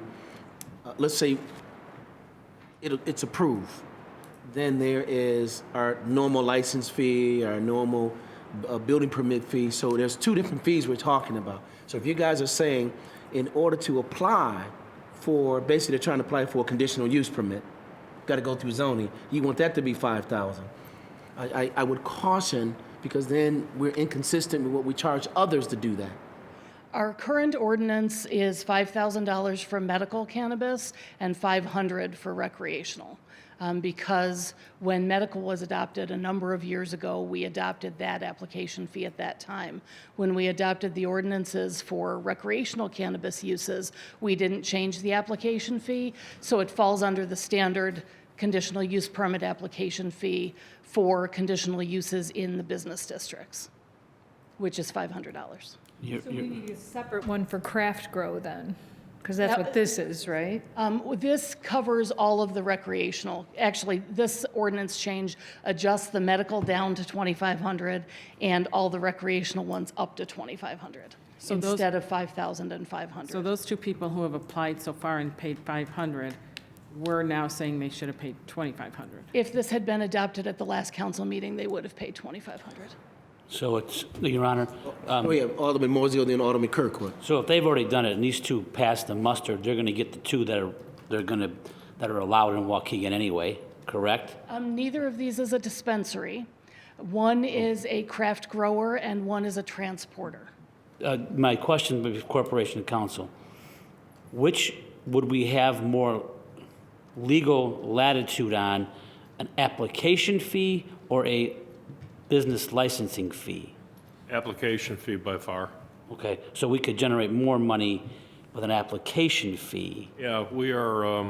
let's say, it's approved, then there is our normal license fee, our normal building permit fee. So there's 2 different fees we're talking about. So if you guys are saying, in order to apply for, basically they're trying to apply for a conditional use permit, got to go through zoning, you want that to be $5,000. I would caution, because then we're inconsistent with what we charge others to do that. Our current ordinance is $5,000 for medical cannabis and $500 for recreational. Because when medical was adopted a number of years ago, we adopted that application fee at that time. When we adopted the ordinances for recreational cannabis uses, we didn't change the application fee, so it falls under the standard conditional use permit application fee for conditional uses in the business districts, which is $500. So we need a separate one for craft grow then, because that's what this is, right? This covers all of the recreational. Actually, this ordinance change adjusts the medical down to $2,500 and all the recreational ones up to $2,500 instead of $5,000 and $500. So those 2 people who have applied so far and paid $500, we're now saying they should have paid $2,500. If this had been adopted at the last council meeting, they would have paid $2,500. So it's, Your Honor. We have Alderman Moiseo, then Alderman Kirkwood. So if they've already done it and these 2 passed the muster, they're going to get the 2 that are allowed in Waukegan anyway, correct? Neither of these is a dispensary. One is a craft grower and one is a transporter. My question with Corporation Council, which would we have more legal latitude on, an application fee or a business licensing fee? Application fee by far. Okay, so we could generate more money with an application fee. Yeah, we are,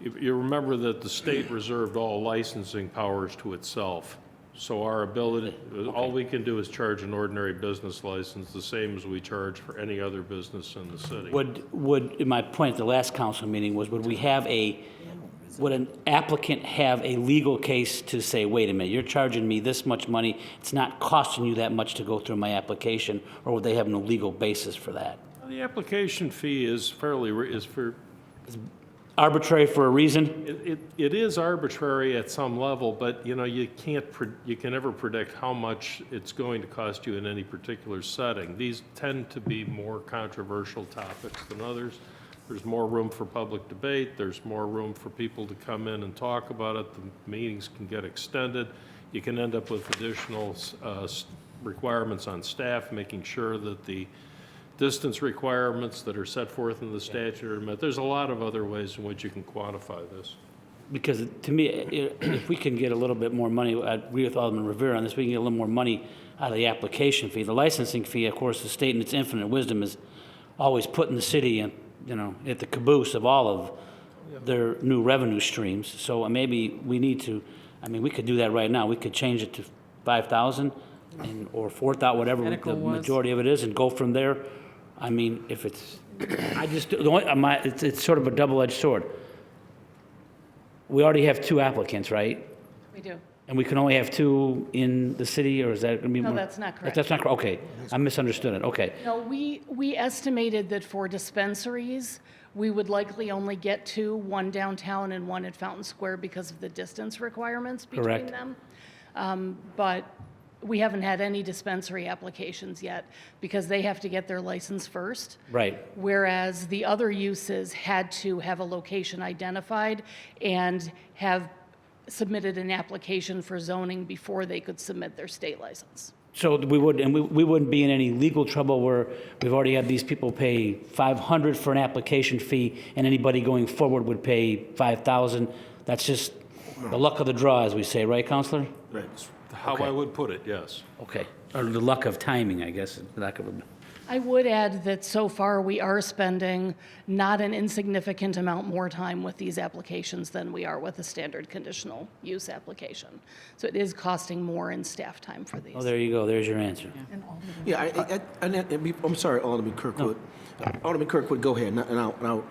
you remember that the state reserved all licensing powers to itself. So our ability, all we can do is charge an ordinary business license, the same as we charge for any other business in the city. My point at the last council meeting was, would an applicant have a legal case to say, wait a minute, you're charging me this much money, it's not costing you that much to go through my application, or would they have no legal basis for that? The application fee is arbitrary for a reason? It is arbitrary at some level, but you know, you can never predict how much it's going to cost you in any particular setting. These tend to be more controversial topics than others. There's more room for public debate. There's more room for people to come in and talk about it. The meetings can get extended. You can end up with additional requirements on staff, making sure that the distance requirements that are set forth in the statute are met. There's a lot of other ways in which you can quantify this. Because to me, if we can get a little bit more money, I agree with Alderman Rivera on this, we can get a little more money out of the application fee. The licensing fee, of course, the state in its infinite wisdom is always putting the city in, at the caboose of all of their new revenue streams. So maybe we need to, we could do that right now. We could change it to 5,000 or 4,000, whatever Medical the was. majority of it is, and go from there. If it's, it's sort of a double-edged sword. We already have 2 applicants, right? We do. And we can only have 2 in the city, or is that going to be No, more? that's not correct. That's not correct, okay. I misunderstood it, okay. No, we estimated that for dispensaries, we would likely only get 2, one downtown and one at Fountain Square because of the distance requirements between Correct. them. But we haven't had any dispensary applications yet because they have to get their license first. Right. Whereas the other uses had to have a location identified and have submitted an application for zoning before they could submit their state license. So we wouldn't be in any legal trouble where we've already had these people pay $500 for an application fee, and anybody going forward would pay $5,000. That's just the luck of the draw, as we say, right, Counselor? Right. How I would put it, yes. Okay. Or the luck of timing, I guess, lack of a... I would add that so far we are spending not an insignificant amount more time with these applications than we are with a standard conditional use application. So it is costing more in staff time for these. Oh, there you go. There's your answer. Yeah, I'm sorry, Alderman Kirkwood. Alderman Kirkwood, go ahead, and I'll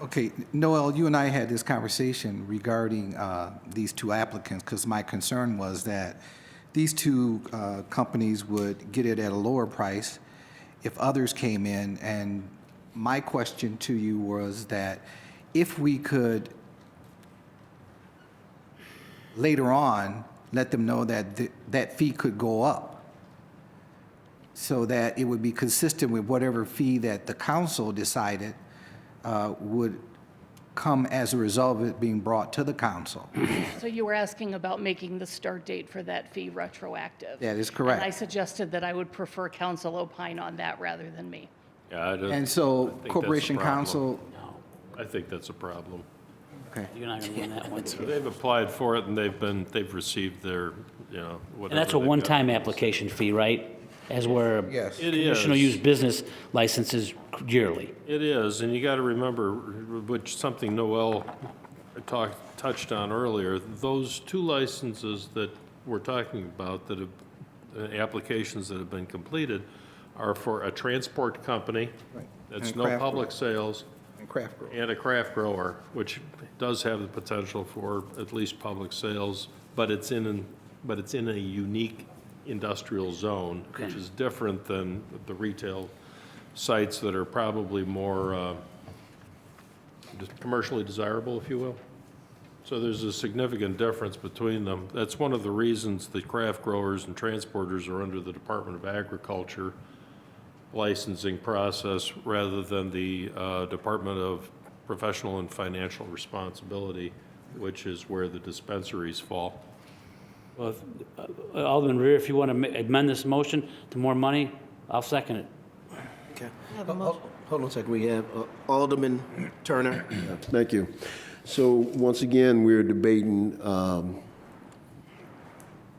Okay, Noel, you and I had this conversation regarding these 2 applicants, because my concern was that these 2 companies would get it at a lower price if others came in, and my question to you was that if we could later on let them know that that fee could go up so that it would be consistent with whatever fee that the council decided would come as a result of it being brought to the council. So you were asking about making the start date for that fee retroactive. That is correct. And I suggested that I would prefer council opine on that rather than me. Yeah, And so Corporation Council, I think that's a problem. okay. You're not going to win that one. They've applied for it, and they've received their, whatever. And that's a they've got. one-time application fee, right? As where Yes. It conditional is. use business licenses yearly. It is, and you got to remember, which something Noel touched on earlier, those 2 licenses that we're talking about, that have, applications that have been completed, are for a transport company, Right. that's And no craft public grower. sales, And craft grower. and a craft grower, which does have the potential for at least public sales, but it's in a unique industrial zone, which is different than the retail sites that are probably more commercially desirable, if you will. So there's a significant difference between them. That's one of the reasons the craft growers and transporters are under the Department of Agriculture licensing process rather than the Department of Professional and Financial Responsibility, which is where the dispensaries fall. Well, Alderman Rear, if you want to amend this motion to more money, I'll second it. Okay. Hold on a second. We have Alderman Turner. Thank you. So once again, we're debating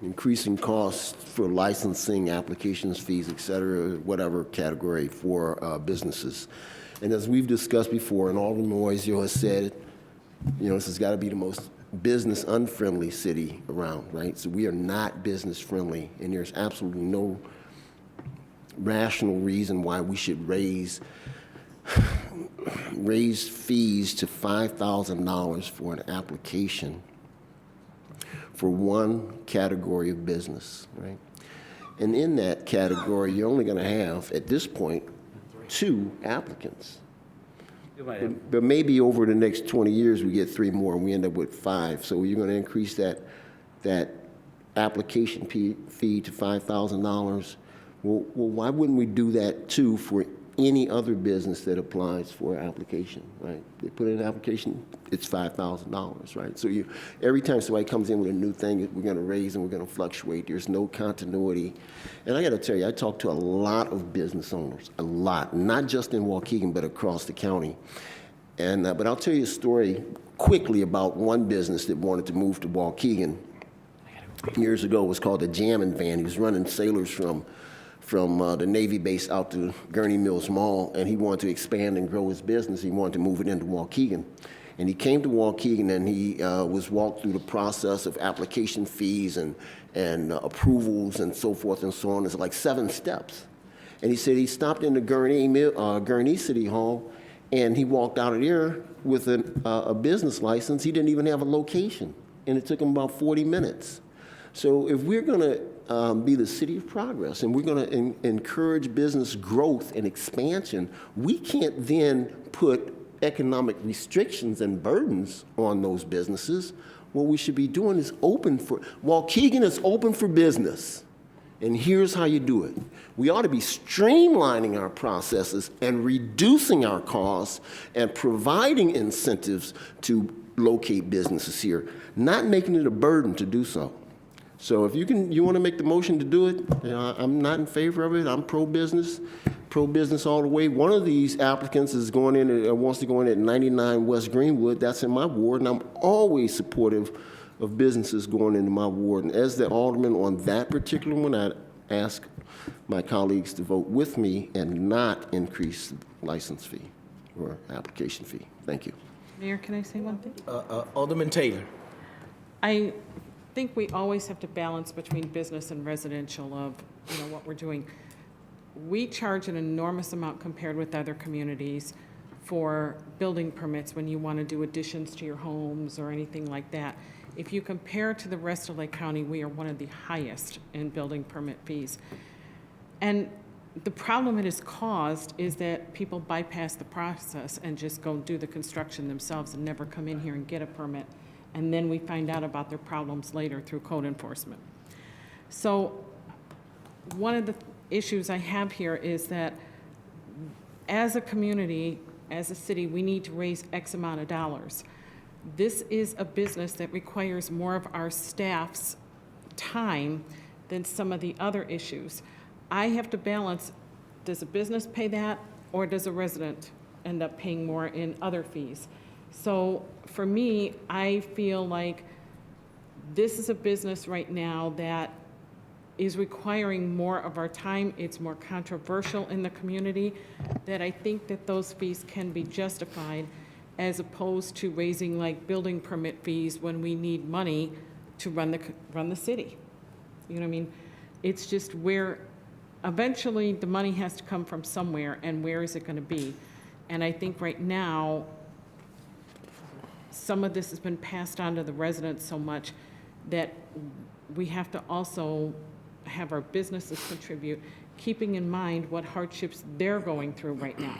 increasing costs for licensing, applications, fees, et cetera, whatever category for businesses. And as we've discussed before, and Alderman Moiseo has said, this has got to be the most business unfriendly city around, right? So we are not business friendly, and there's absolutely no rational reason why we should raise fees to $5,000 for an application for one category of business, right? And in that category, you're only going to have, at this point, 2 applicants. But maybe over the next 20 years, we get 3 more, and we end up with 5. So you're going to increase that application fee to $5,000. Well, why wouldn't we do that too for any other business that applies for an application, right? They put in an application, it's $5,000, right? So every time somebody comes in with a new thing, we're going to raise and we're going to fluctuate. There's no continuity. And I got to tell you, I talked to a lot of business owners, a lot, not just in Waukegan, but across the county. And but I'll tell you a story quickly about one business that wanted to move to Waukegan years ago. It was called the Jammin' Van. He was running sailors from the Navy base out to Gurney Mills Mall, and he wanted to expand and grow his business. He wanted to move it into Waukegan. And he came to Waukegan, and he was walked through the process of application fees and approvals and so forth and so on. It's like 7 steps. And he said he stopped in the Gurney City Hall, and he walked out of there with a business license. He didn't even have a location, and it took him about 40 minutes. So if we're going to be the city of progress and we're going to encourage business growth and expansion, we can't then put economic restrictions and burdens on those businesses. What we should be doing is Waukegan is open for business. And here's how you do it. We ought to be streamlining our processes and reducing our costs and providing incentives to locate businesses here, not making it a burden to do so. So if you want to make the motion to do it, I'm not in favor of it. I'm pro-business all the way. One of these applicants is going in, wants to go in at 99 West Greenwood. That's in my ward, and I'm always supportive of businesses going into my ward. And as the alderman on that particular one, I ask my colleagues to vote with me and not increase the license fee or application fee. Thank you. Mayor, can I say one thing? Alderman Taylor. I think we always have to balance between business and residential of, what we're doing. We charge an enormous amount compared with other communities for building permits when you want to do additions to your homes or anything like that. If you compare to the rest of Lake County, we are one of the highest in building permit fees. And the problem it has caused is that people bypass the process and just go do the construction themselves and never come in here and get a permit. And then we find out about their problems later through code enforcement. So one of the issues I have here is that as a community, as a city, we need to raise X amount of dollars. This is a business that requires more of our staff's time than some of the other issues. I have to balance, does a business pay that, or does a resident end up paying more in other fees? So for me, I feel like this is a business right now that is requiring more of our time. It's more controversial in the community, that I think that those fees can be justified as opposed to raising like building permit fees when we need money to run the city. You know what I mean? It's just where eventually the money has to come from somewhere, and where is it going to be? And I think right now, some of this has been passed on to the residents so much that we have to also have our businesses contribute, keeping in mind what hardships they're going through right now.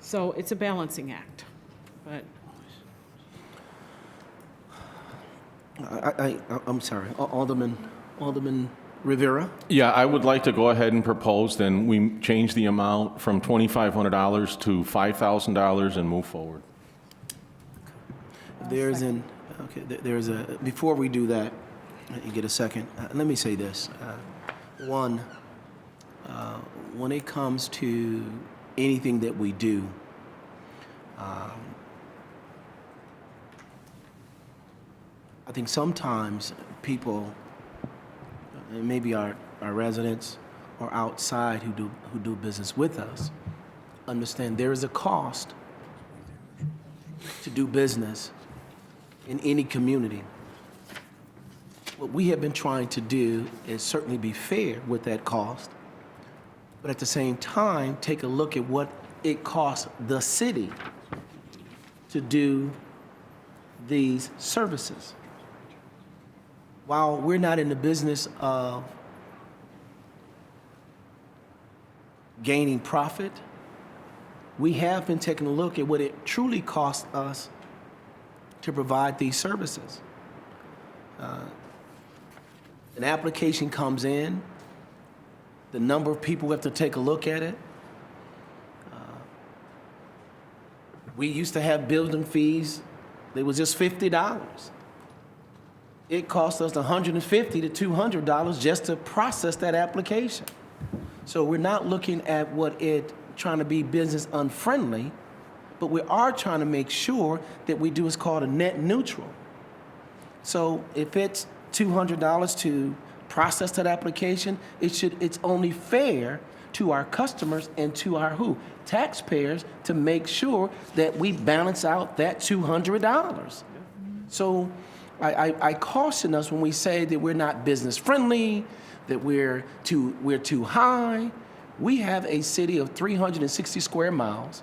So it's a balancing act, but. I'm sorry, Alderman Rivera? Yeah, I would like to go ahead and propose then we change the amount from $2,500 to $5,000 and move forward. Before we do that, you get a second, let me say this. One, when it comes to anything that we do, I think sometimes people, and maybe our residents or outside who do business with us, understand there is a cost to do business in any community. What we have been trying to do is certainly be fair with that cost, but at the same time, take a look at what it costs the city to do these services. While we're not in the business of gaining profit, we have been taking a look at what it truly costs us to provide these services. An application comes in, the number of people who have to take a look at it, We used to have building fees, they was just $50. It cost us $150 to $200 just to process that application. So we're not looking at trying to be business unfriendly, but we are trying to make sure that we do what's called a net neutral. So if it's $200 to process that application, it's only fair to our customers and to our taxpayers to make sure that we balance out that $200. So I caution us when we say that we're not business friendly, that we're too high. We have a city of 360 square miles,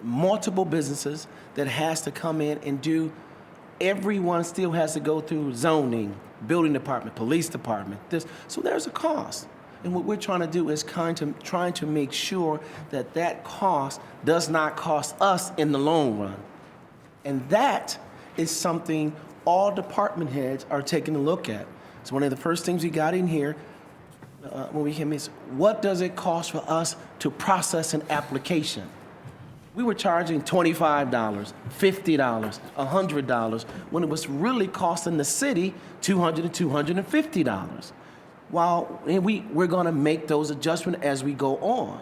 multiple businesses that has to come in and do. Everyone still has to go through zoning, building department, police department. So there's a cost. And what we're trying to do is trying to make sure that cost does not cost us in the long run. And that is something all department heads are taking a look at. So one of the first things we got in here when we came is, what does it cost for us to process an application? We were charging $25, $50, $100, when it was really costing the city $200 to $250. We're going to make those adjustments as we go on.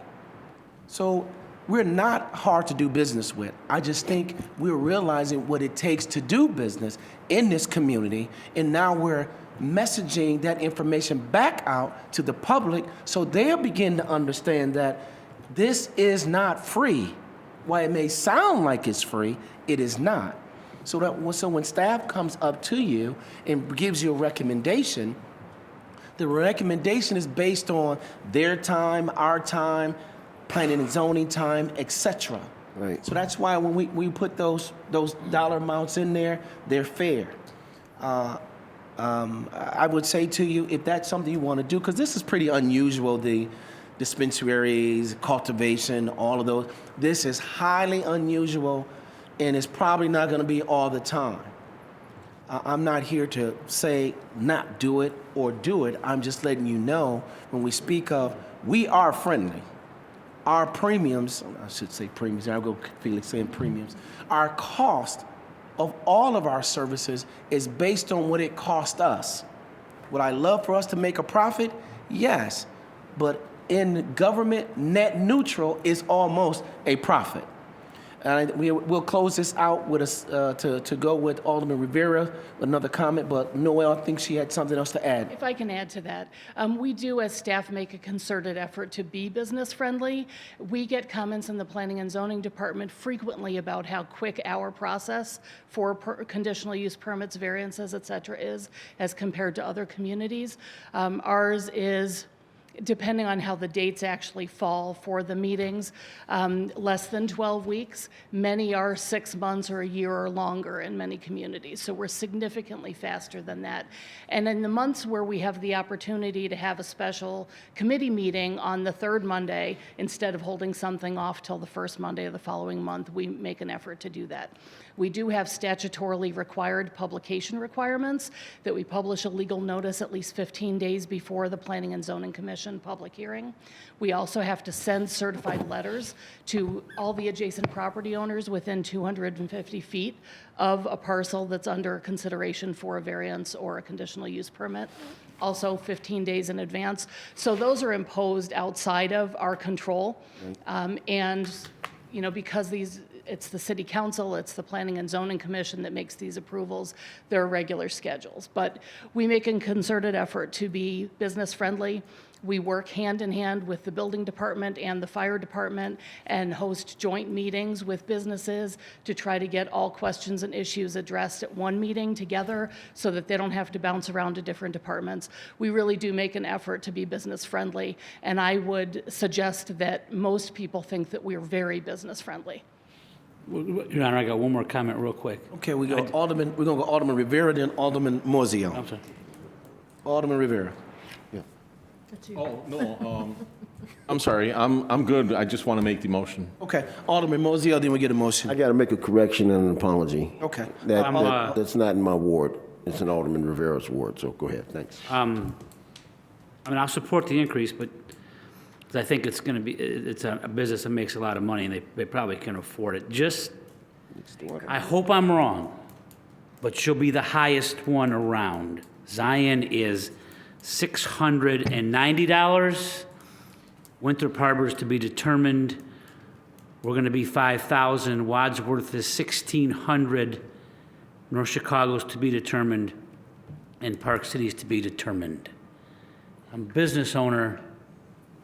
So we're not hard to do business with. I just think we're realizing what it takes to do business in this community, and now we're messaging that information back out to the public so they'll begin to understand that this is not free. While it may sound like it's free, it is not. So when staff comes up to you and gives you a recommendation, the recommendation is based on their time, our time, planning and zoning time, etc. Right. So that's why when we put those dollar amounts in there, they're fair. I would say to you, if that's something you want to do, because this is pretty unusual, the dispensaries, cultivation, all of those. This is highly unusual, and it's probably not going to be all the time. I'm not here to say not do it or do it. I'm just letting you know when we speak of, we are friendly. Our premiums, I should say premiums, I'll go Felix saying premiums. Our cost of all of our services is based on what it cost us. Would I love for us to make a profit? Yes, but in government, net neutral is almost a profit. And we'll close this out with to go with Alderman Rivera, another comment, but Noel, I think she had something else to add. If I can add to that, we do as staff make a concerted effort to be business friendly. We get comments in the Planning and Zoning Department frequently about how quick our process for conditional use permits, variances, et cetera, is as compared to other communities. Ours is, depending on how the dates actually fall for the meetings, less than 12 weeks. Many are 6 months or a year or longer in many communities. So we're significantly faster than that. And in the months where we have the opportunity to have a special committee meeting on the third Monday, instead of holding something off till the first Monday of the following month, we make an effort to do that. We do have statutorily required publication requirements that we publish a legal notice at least 15 days before the Planning and Zoning Commission public hearing. We also have to send certified letters to all the adjacent property owners within 250 feet of a parcel that's under consideration for a variance or a conditional use permit, also 15 days in advance. So those are imposed outside of our control. And, you know, because it's the city council, it's the Planning and Zoning Commission that makes these approvals. There are regular schedules, but we make a concerted effort to be business friendly. We work hand in hand with the building department and the fire department and host joint meetings with businesses to try to get all questions and issues addressed at one meeting together so that they don't have to bounce around to different departments. We really do make an effort to be business friendly, and I would suggest that most people think that we're very business friendly. Your Honor, I got one more comment real quick. Okay, we're going to go Alderman Rivera, then Alderman Mozio. I'm sorry. Alderman Rivera. Oh, no, I'm sorry, I'm good. I just want to make the motion. Okay, Alderman Mozio, then we get a motion. I got to make a correction and an apology. Okay. That's not in my ward. It's in Alderman Rivera's ward, so go ahead, thanks. I mean, I'll support the increase, but because I think it's going to be, it's a business that makes a lot of money, and they probably can afford it. Just, I hope I'm wrong, but she'll be the highest one around. Zion is $690. Winthrop Harbor is to be determined. We're going to be $5,000. Wadsworth is $1,600. North Chicago is to be determined. And Park City is to be determined. I'm a business owner,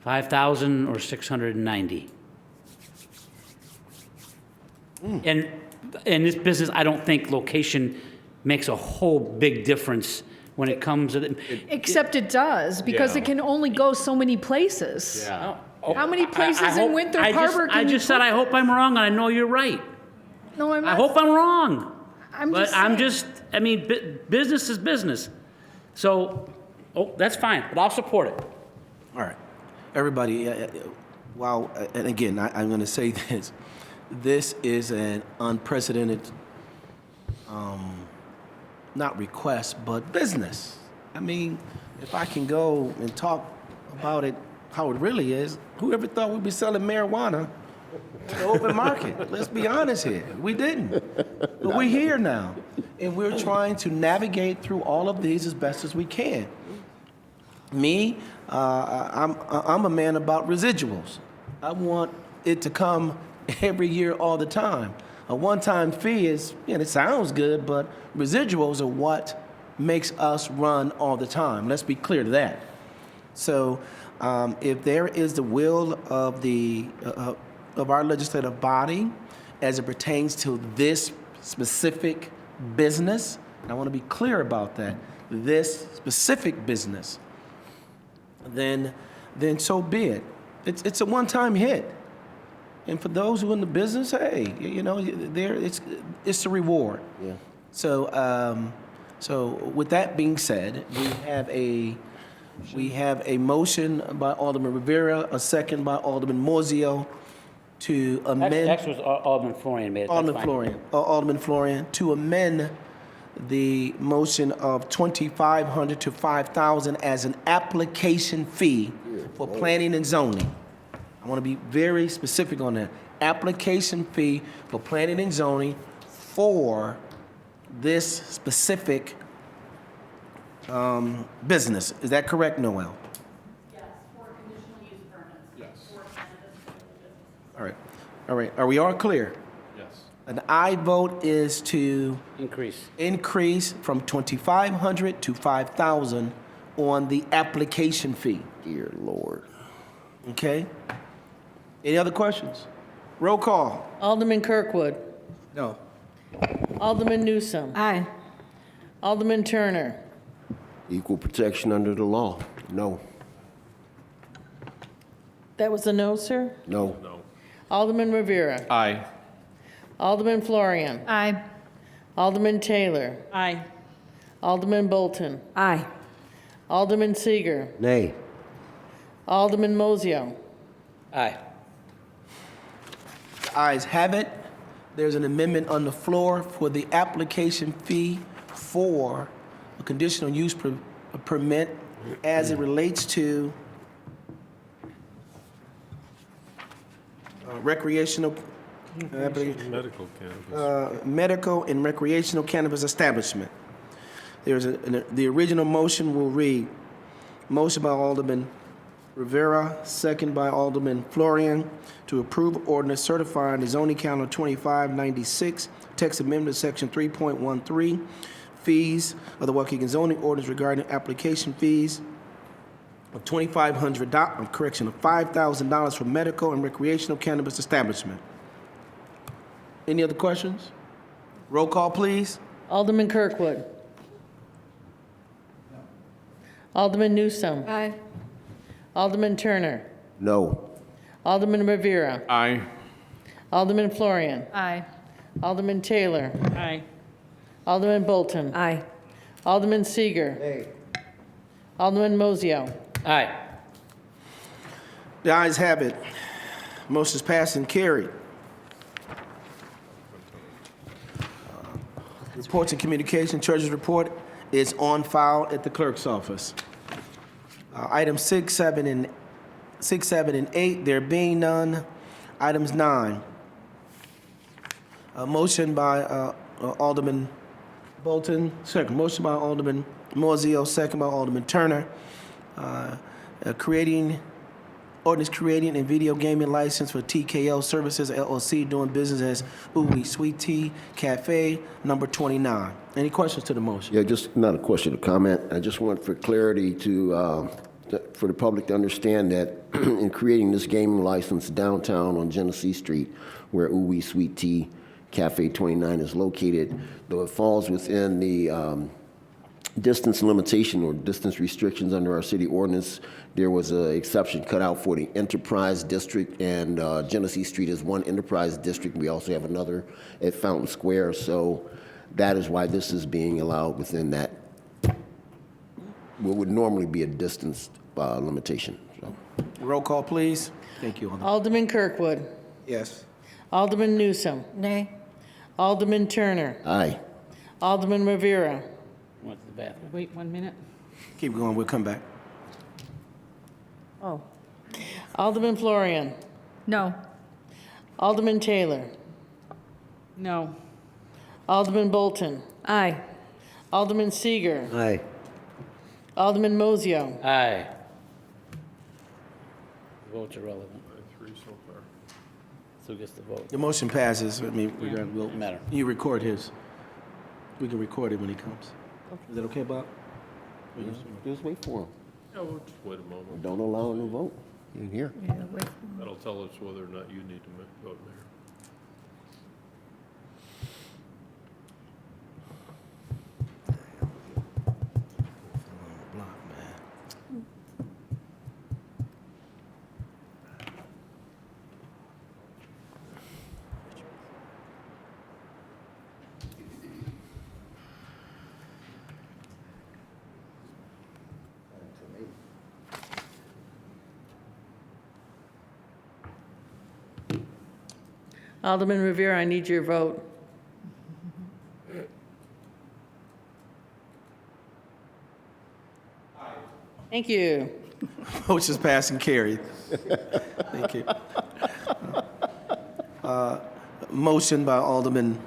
5,000 or 690. And in this business, I don't think location makes a whole big difference when it comes to Except it does, because Yeah. it can only go so many places. Yeah. How many places I in hope- Winthrop I just- Harbor I can you just said put I hope I'm wrong, and I know you're right. No, I'm I not. hope I'm wrong. I'm But just I'm saying. just, I mean, business is business. So, that's fine, but I'll support it. All right. Everybody, wow, and again, I'm going to say this. This is an unprecedented, not request, but business. I mean, if I can go and talk about it how it really is, whoever thought we'd be selling marijuana in the open market? Let's be honest here. We didn't. But we're here now, and we're trying to navigate through all of these as best as we can. Me, I'm a man about residuals. I want it to come every year, all the time. A one-time fee is, it sounds good, but residuals are what makes us run all the time. Let's be clear to that. So, if there is the will of of our legislative body as it pertains to this specific business, and I want to be clear about that, this specific business, then so be it. It's a one-time hit. And for those who are in the business, hey, it's a reward. Yeah. So with that being said, we have a motion by Alderman Rivera, a second by Alderman Mozio to amend. Actually, it was Alderman Florian made it. That's fine. Alderman Florian, to amend the motion of $2,500 to $5,000 as an application fee for planning and zoning. I want to be very specific on that. Application fee for planning and zoning for this specific business. Is that correct, Noel? Yes, for conditional use permits. Yes. All right. All right. Are we all clear? Yes. An aye vote is to Increase. from $2,500 to $5,000 on the application fee. Dear Lord. Okay? Any other questions? Roll call. Alderman Kirkwood. No. Alderman Newsome. Aye. Alderman Turner. Equal protection under the law. No. That was a no, sir? No. Alderman Rivera. Aye. Alderman Florian. Aye. Alderman Taylor. Aye. Alderman Bolton. Aye. Alderman Seeger. Nay. Alderman Mozio. Aye. The ayes have it. There's an amendment on the floor for the application fee for a conditional use permit as it relates to recreational, I believe, Medical cannabis. medical and recreational cannabis establishment. There's the original motion will read, motion by Alderman Rivera, second by Alderman Florian, to approve ordinance certifying the zoning calendar 2596, text amendment section 3.13, fees of the Waukegan zoning ordinance regarding application fees of $5,000 for medical and recreational cannabis establishment. Any other questions? Roll call, please. Alderman Kirkwood. Alderman Newsome. Aye. Alderman Turner. No. Alderman Rivera. Aye. Alderman Florian. Aye. Alderman Taylor. Aye. Alderman Bolton. Aye. Alderman Seeger. Alderman Mozio. Aye. The ayes have it. Motion is passed and carried. Reports and communication, Treasurer's report is on file at the clerk's office. Item 6, 7, and 6, 7, and 8, there being none. Items 9. A motion by Alderman Bolton, second. Motion by Alderman Moiseo, second by Alderman Turner. Ordinance creating a video gaming license for TKO Services LLC doing business as Ooey Sweet Tea Cafe, number 29. Any questions to the motion? Yeah, just not a question, a comment. I just want for clarity for the public to understand that in creating this gaming license downtown on Genesee Street, where Ooey Sweet Tea Cafe 29 is located, though it falls within the distance limitation or distance restrictions under our city ordinance, there was an exception cut out for the enterprise district, and Genesee Street is one enterprise district. We also have another at Fountain Square, so that is why this is being allowed within that, what would normally be a distance limitation. So. Roll call, please. Thank you, Alderman. Alderman Kirkwood. Yes. Alderman Newsom. Nay. Alderman Turner. Aye. Alderman Rivera. Went to the bathroom. Wait 1 minute. Keep going, we'll come back. Oh. Alderman Florian. No. Alderman Taylor. No. Alderman Bolton. Aye. Alderman Seager. Aye. Alderman Moiseo. Aye. Vote's irrelevant. 3 so far. So gets the vote. The motion passes. I mean, we'll Matter. you record his. We can record it when he comes. Is that okay, Bob? Just wait for him. Yeah, we'll just wait a moment. Don't allow him to vote. In here. That'll tell us whether or not you need to vote, Mayor. Alderman Rivera, I need your vote. Thank you. Motion's passed and carried. Thank you. Motion by Alderman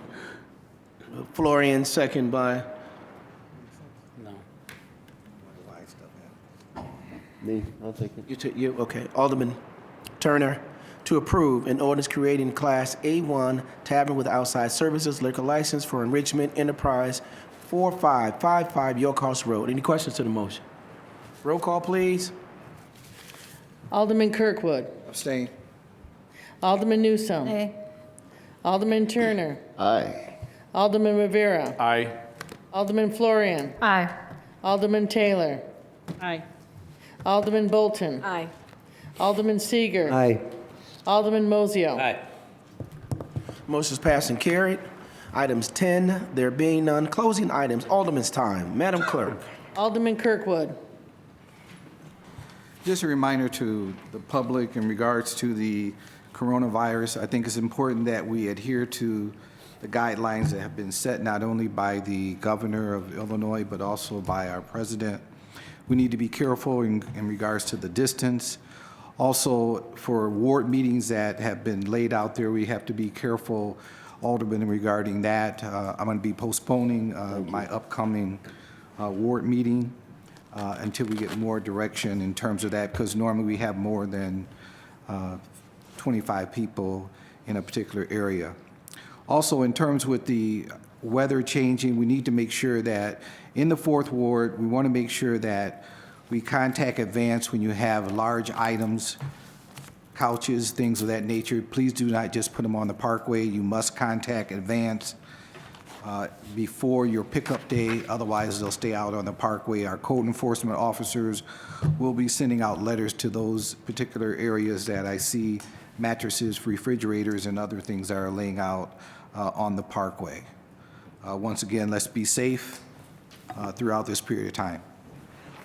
Florian, second by No. Me, I'll take it. you. Okay, Alderman Turner, to approve an ordinance creating Class A1 Tavern with Outside Services liquor license for Enrichment Enterprise 4555 York House Road. Any questions to the motion? Roll call, please. Alderman Kirkwood. Abstain. Alderman Newsom. Nay. Alderman Turner. Aye. Alderman Rivera. Aye. Alderman Florian. Aye. Alderman Taylor. Aye. Alderman Bolton. Aye. Alderman Seager. Aye. Alderman Moiseo. Aye. Motion's passed and carried. Items 10, there being none. Closing items, Alderman's time. Madam Clerk. Alderman Kirkwood. Just a reminder to the public in regards to the coronavirus, I think it's important that we adhere to the guidelines that have been set not only by the governor of Illinois, but also by our president. We need to be careful in regards to the distance. Also, for ward meetings that have been laid out there, we have to be careful, Alderman, regarding that. I'm going to be postponing my upcoming ward meeting until we get more direction in terms of that, because normally we have more than 25 people in a particular area. Also, in terms with the weather changing, we need to make sure that in the fourth ward, we want to make sure that we contact advance when you have large items, couches, things of that nature. Please do not just put them on the parkway. You must contact advance before your pickup day, otherwise they'll stay out on the parkway. Our code enforcement officers will be sending out letters to those particular areas that I see mattresses, refrigerators, and other things that are laying out on the parkway. Once again, let's be safe throughout this period of time.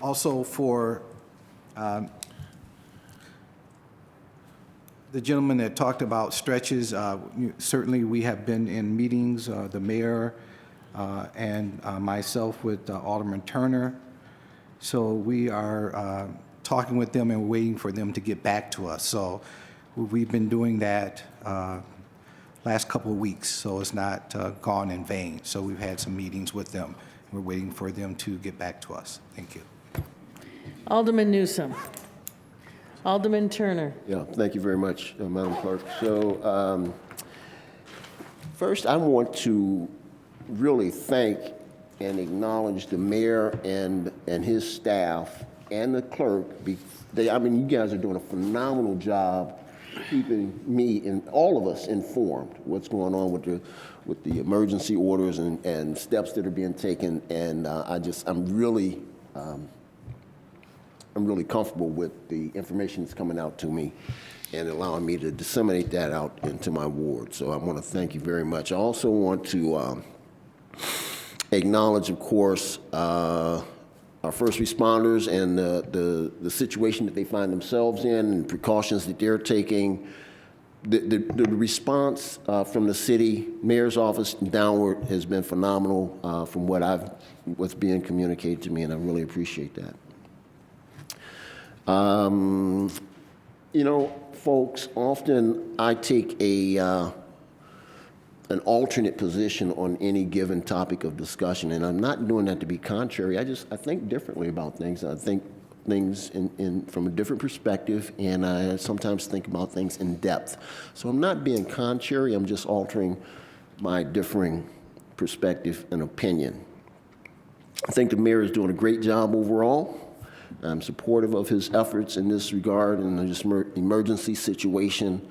Also, for the gentleman that talked about stretches, certainly we have been in meetings, the mayor and myself with Alderman Turner. So we are talking with them and waiting for them to get back to us. So we've been doing that last couple of weeks, so it's not gone in vain. So we've had some meetings with them. We're waiting for them to get back to us. Thank you. Alderman Newsom. Alderman Turner. Yeah, thank you very much, Madam Clerk. So first, I want to really thank and acknowledge the mayor and his staff and the clerk. I mean, you guys are doing a phenomenal job keeping me and all of us informed what's going on with the emergency orders and steps that are being taken. And I'm really comfortable with the information that's coming out to me and allowing me to disseminate that out into my ward. So I want to thank you very much. I also want to acknowledge, of course, our first responders and the situation that they find themselves in and precautions that they're taking. The response from the city mayor's office downward has been phenomenal from what's being communicated to me, and I really appreciate that. You know, folks, often I take an alternate position on any given topic of discussion, and I'm not doing that to be contrary. I think differently about things. I think things from a different perspective, and I sometimes think about things in depth. So I'm not being contrary, I'm just altering my differing perspective and opinion. I think the mayor is doing a great job overall. I'm supportive of his efforts in this regard in this emergency situation.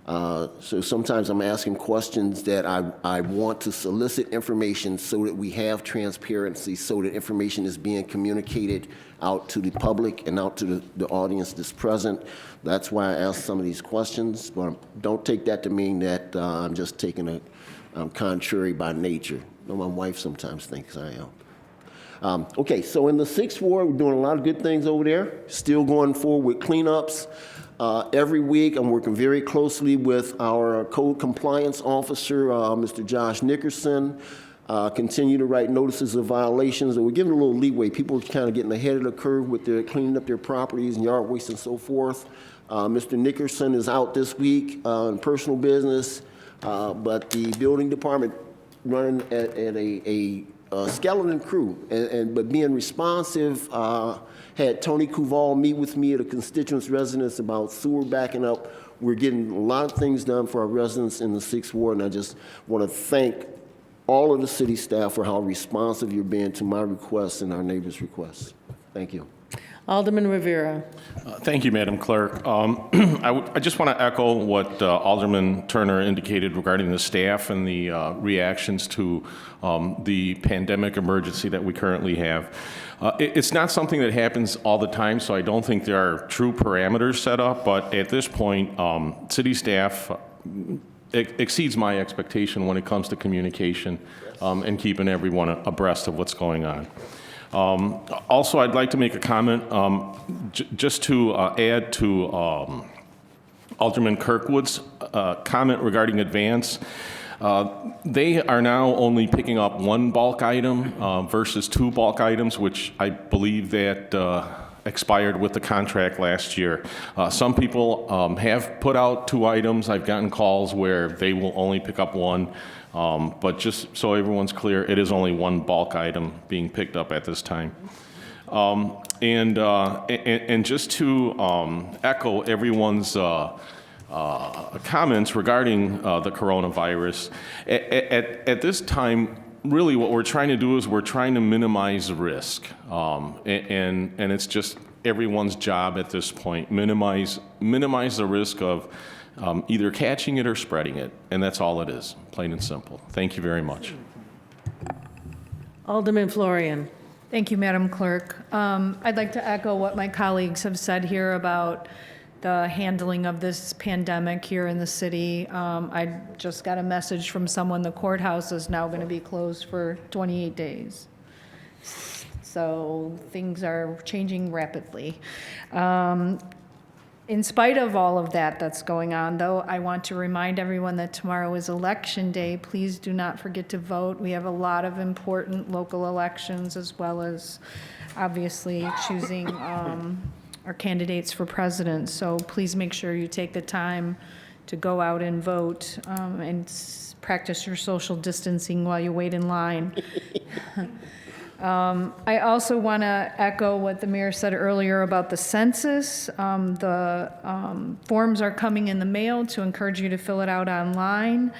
So sometimes I'm asking questions that I want to solicit information so that we have transparency, so that information is being communicated out to the public and out to the audience that's present. That's why I ask some of these questions, but don't take that to mean that I'm just taking contrary by nature. I know my wife sometimes thinks I am. Okay, so in the 6th Ward, we're doing a lot of good things over there. Still going forward with cleanups. Every week, I'm working very closely with our code compliance officer, Mr. Josh Nickerson. Continue to write notices of violations, and we're giving a little leeway. People are kind of getting ahead of the curve with their cleaning up their properties and yard waste and so forth. Mr. Nickerson is out this week in personal business, but the building department running at a skeleton crew, but being responsive. Had Tony Kuval meet with me at a constituent's residence about sewer backing up. We're getting a lot of things done for our residents in the 6th Ward, and I just want to thank all of the city staff for how responsive you're being to my requests and our neighbors' requests. Thank you. Alderman Rivera. Thank you, Madam Clerk. I just want to echo what Alderman Turner indicated regarding the staff and the reactions to the pandemic emergency that we currently have. It's not something that happens all the time, so I don't think there are true parameters set up, but at this point, city staff exceeds my expectation when it comes to communication and keeping everyone abreast of what's going on. Also, I'd like to make a comment just to add to Alderman Kirkwood's comment regarding advance. They are now only picking up one bulk item versus 2 bulk items, which I believe that expired with the contract last year. Some people have put out 2 items. I've gotten calls where they will only pick up 1. But just so everyone's clear, it is only 1 bulk item being picked up at this time. And just to echo everyone's comments regarding the coronavirus, at this time, really what we're trying to do is we're trying to minimize risk. And it's just everyone's job at this point, minimize the risk of either catching it or spreading it, and that's all it is, plain and simple. Thank you very much. Alderman Florian. Thank you, Madam Clerk. I'd like to echo what my colleagues have said here about the handling of this pandemic here in the city. I just got a message from someone, the courthouse is now going to be closed for 28 days. So things are changing rapidly. In spite of all of that that's going on, though, I want to remind everyone that tomorrow is Election Day. Please do not forget to vote. We have a lot of important local elections, as well as obviously choosing our candidates for president. So please make sure you take the time to go out and vote, and practice your social distancing while you wait in line. I also want to echo what the mayor said earlier about the census. The forms are coming in the mail to encourage you to fill it out online.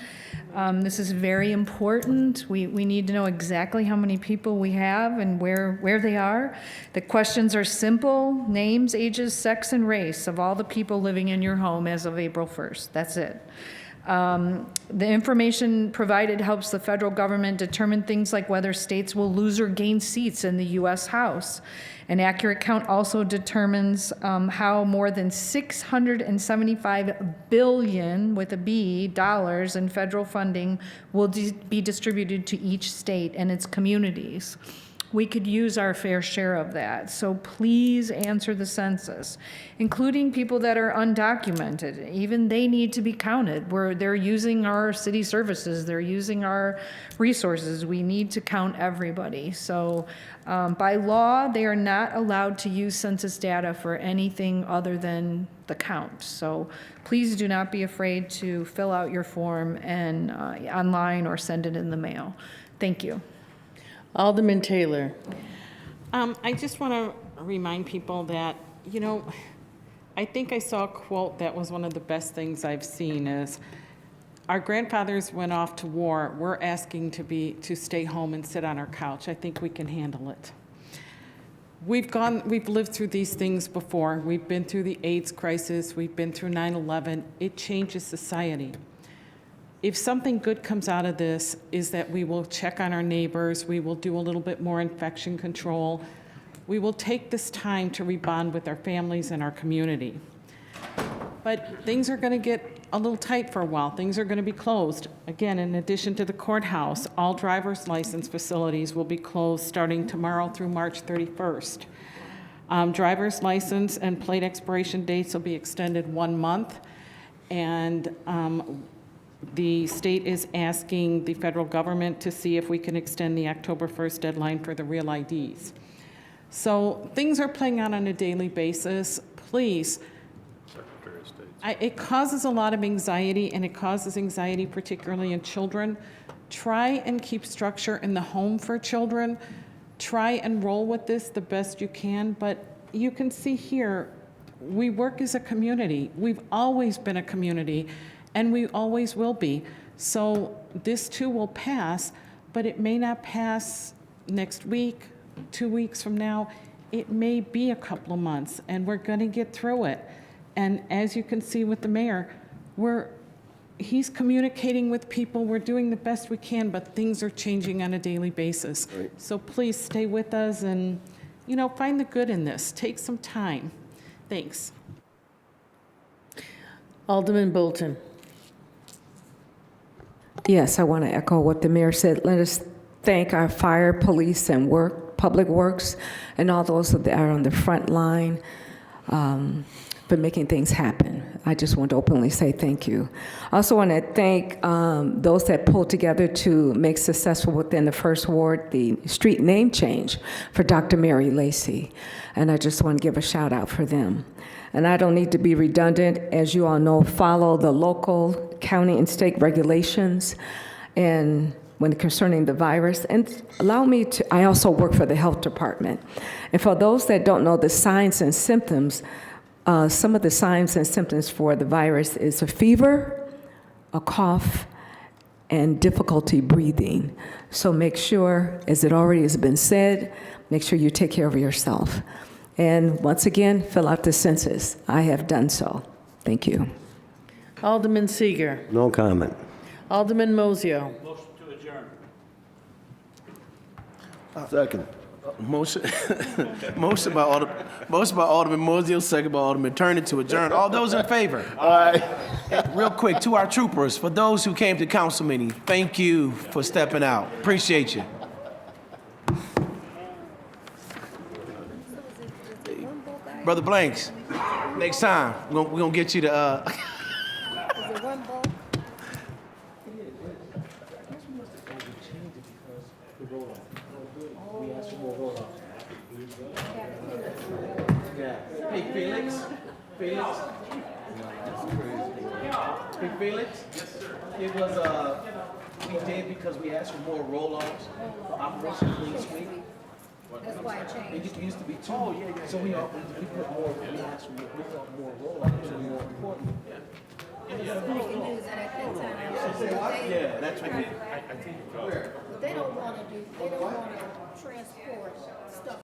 This is very important. We need to know exactly how many people we have and where they are. The questions are simple: names, ages, sex, and race of all the people living in your home as of April 1st. That's it. The information provided helps the federal government determine things like whether states will lose or gain seats in the U.S. House. An accurate count also determines how more than $675 billion, with a B, dollars in federal funding will be distributed to each state and its communities. We could use our fair share of that. So please answer the census, including people that are undocumented. Even they need to be counted. They're using our city services. They're using our resources. We need to count everybody. So by law, they are not allowed to use census data for anything other than the count. So please do not be afraid to fill out your form and online or send it in the mail. Thank you. Alderman Taylor. I just want to remind people that, you know, I think I saw a quote that was one of the best things I've seen is, our grandfathers went off to war. We're asking to stay home and sit on our couch. I think we can handle it. We've lived through these things before. We've been through the AIDS crisis. We've been through 9/11. It changes society. If something good comes out of this is that we will check on our neighbors, we will do a little bit more infection control, we will take this time to rebond with our families and our community. But things are going to get a little tight for a while. Things are going to be closed. Again, in addition to the courthouse, all driver's license facilities will be closed starting tomorrow through March 31st. Driver's license and plate expiration dates will be extended 1 month, and the state is asking the federal government to see if we can extend the October 1st deadline for the real IDs. So things are playing out on a daily basis. Please, Secretary of State. it causes a lot of anxiety, and it causes anxiety particularly in children. Try and keep structure in the home for children. Try and roll with this the best you can, but you can see here, we work as a community. We've always been a community, and we always will be. So this too will pass, but it may not pass next week, 2 weeks from now. It may be a couple of months, and we're going to get through it. And as you can see with the mayor, he's communicating with people. We're doing the best we can, but things are changing on a daily basis. Right. So please stay with us and, you know, find the good in this. Take some time. Thanks. Alderman Bolton. Yes, I want to echo what the mayor said. Let us thank our fire, police, and public works, and all those that are on the front line for making things happen. I just want to openly say thank you. I also want to thank those that pulled together to make successful within the First Ward the street name change for Dr. Mary Lacey, and I just want to give a shout out for them. And I don't need to be redundant. As you all know, follow the local, county, and state regulations and when concerning the virus. And allow me to, I also work for the health department. And for those that don't know the signs and symptoms, some of the signs and symptoms for the virus is a fever, a cough, and difficulty breathing. So make sure, as it already has been said, make sure you take care of yourself. And once again, fill out the census. I have done so. Thank you. Alderman Seeger. No comment. Alderman Mozio. Motion to adjourn. Second. Motion by Alderman Mozio, second by Alderman Turner to adjourn. All those in favor? Aye. Real quick, to our troopers, for those who came to council meeting, thank you for stepping out. Appreciate you. Brother Blanks, next time, we're gonna get you to, Hey, Felix? Felix? Hey, Felix? Yes, sir. It was, we did because we asked for more roll-offs for Operation Clean Sweep. That's why it changed. It used to be two. Oh, yeah. So we put more, we asked for more roll-offs, which was more important. Yeah, that's what. They don't want to transport stuff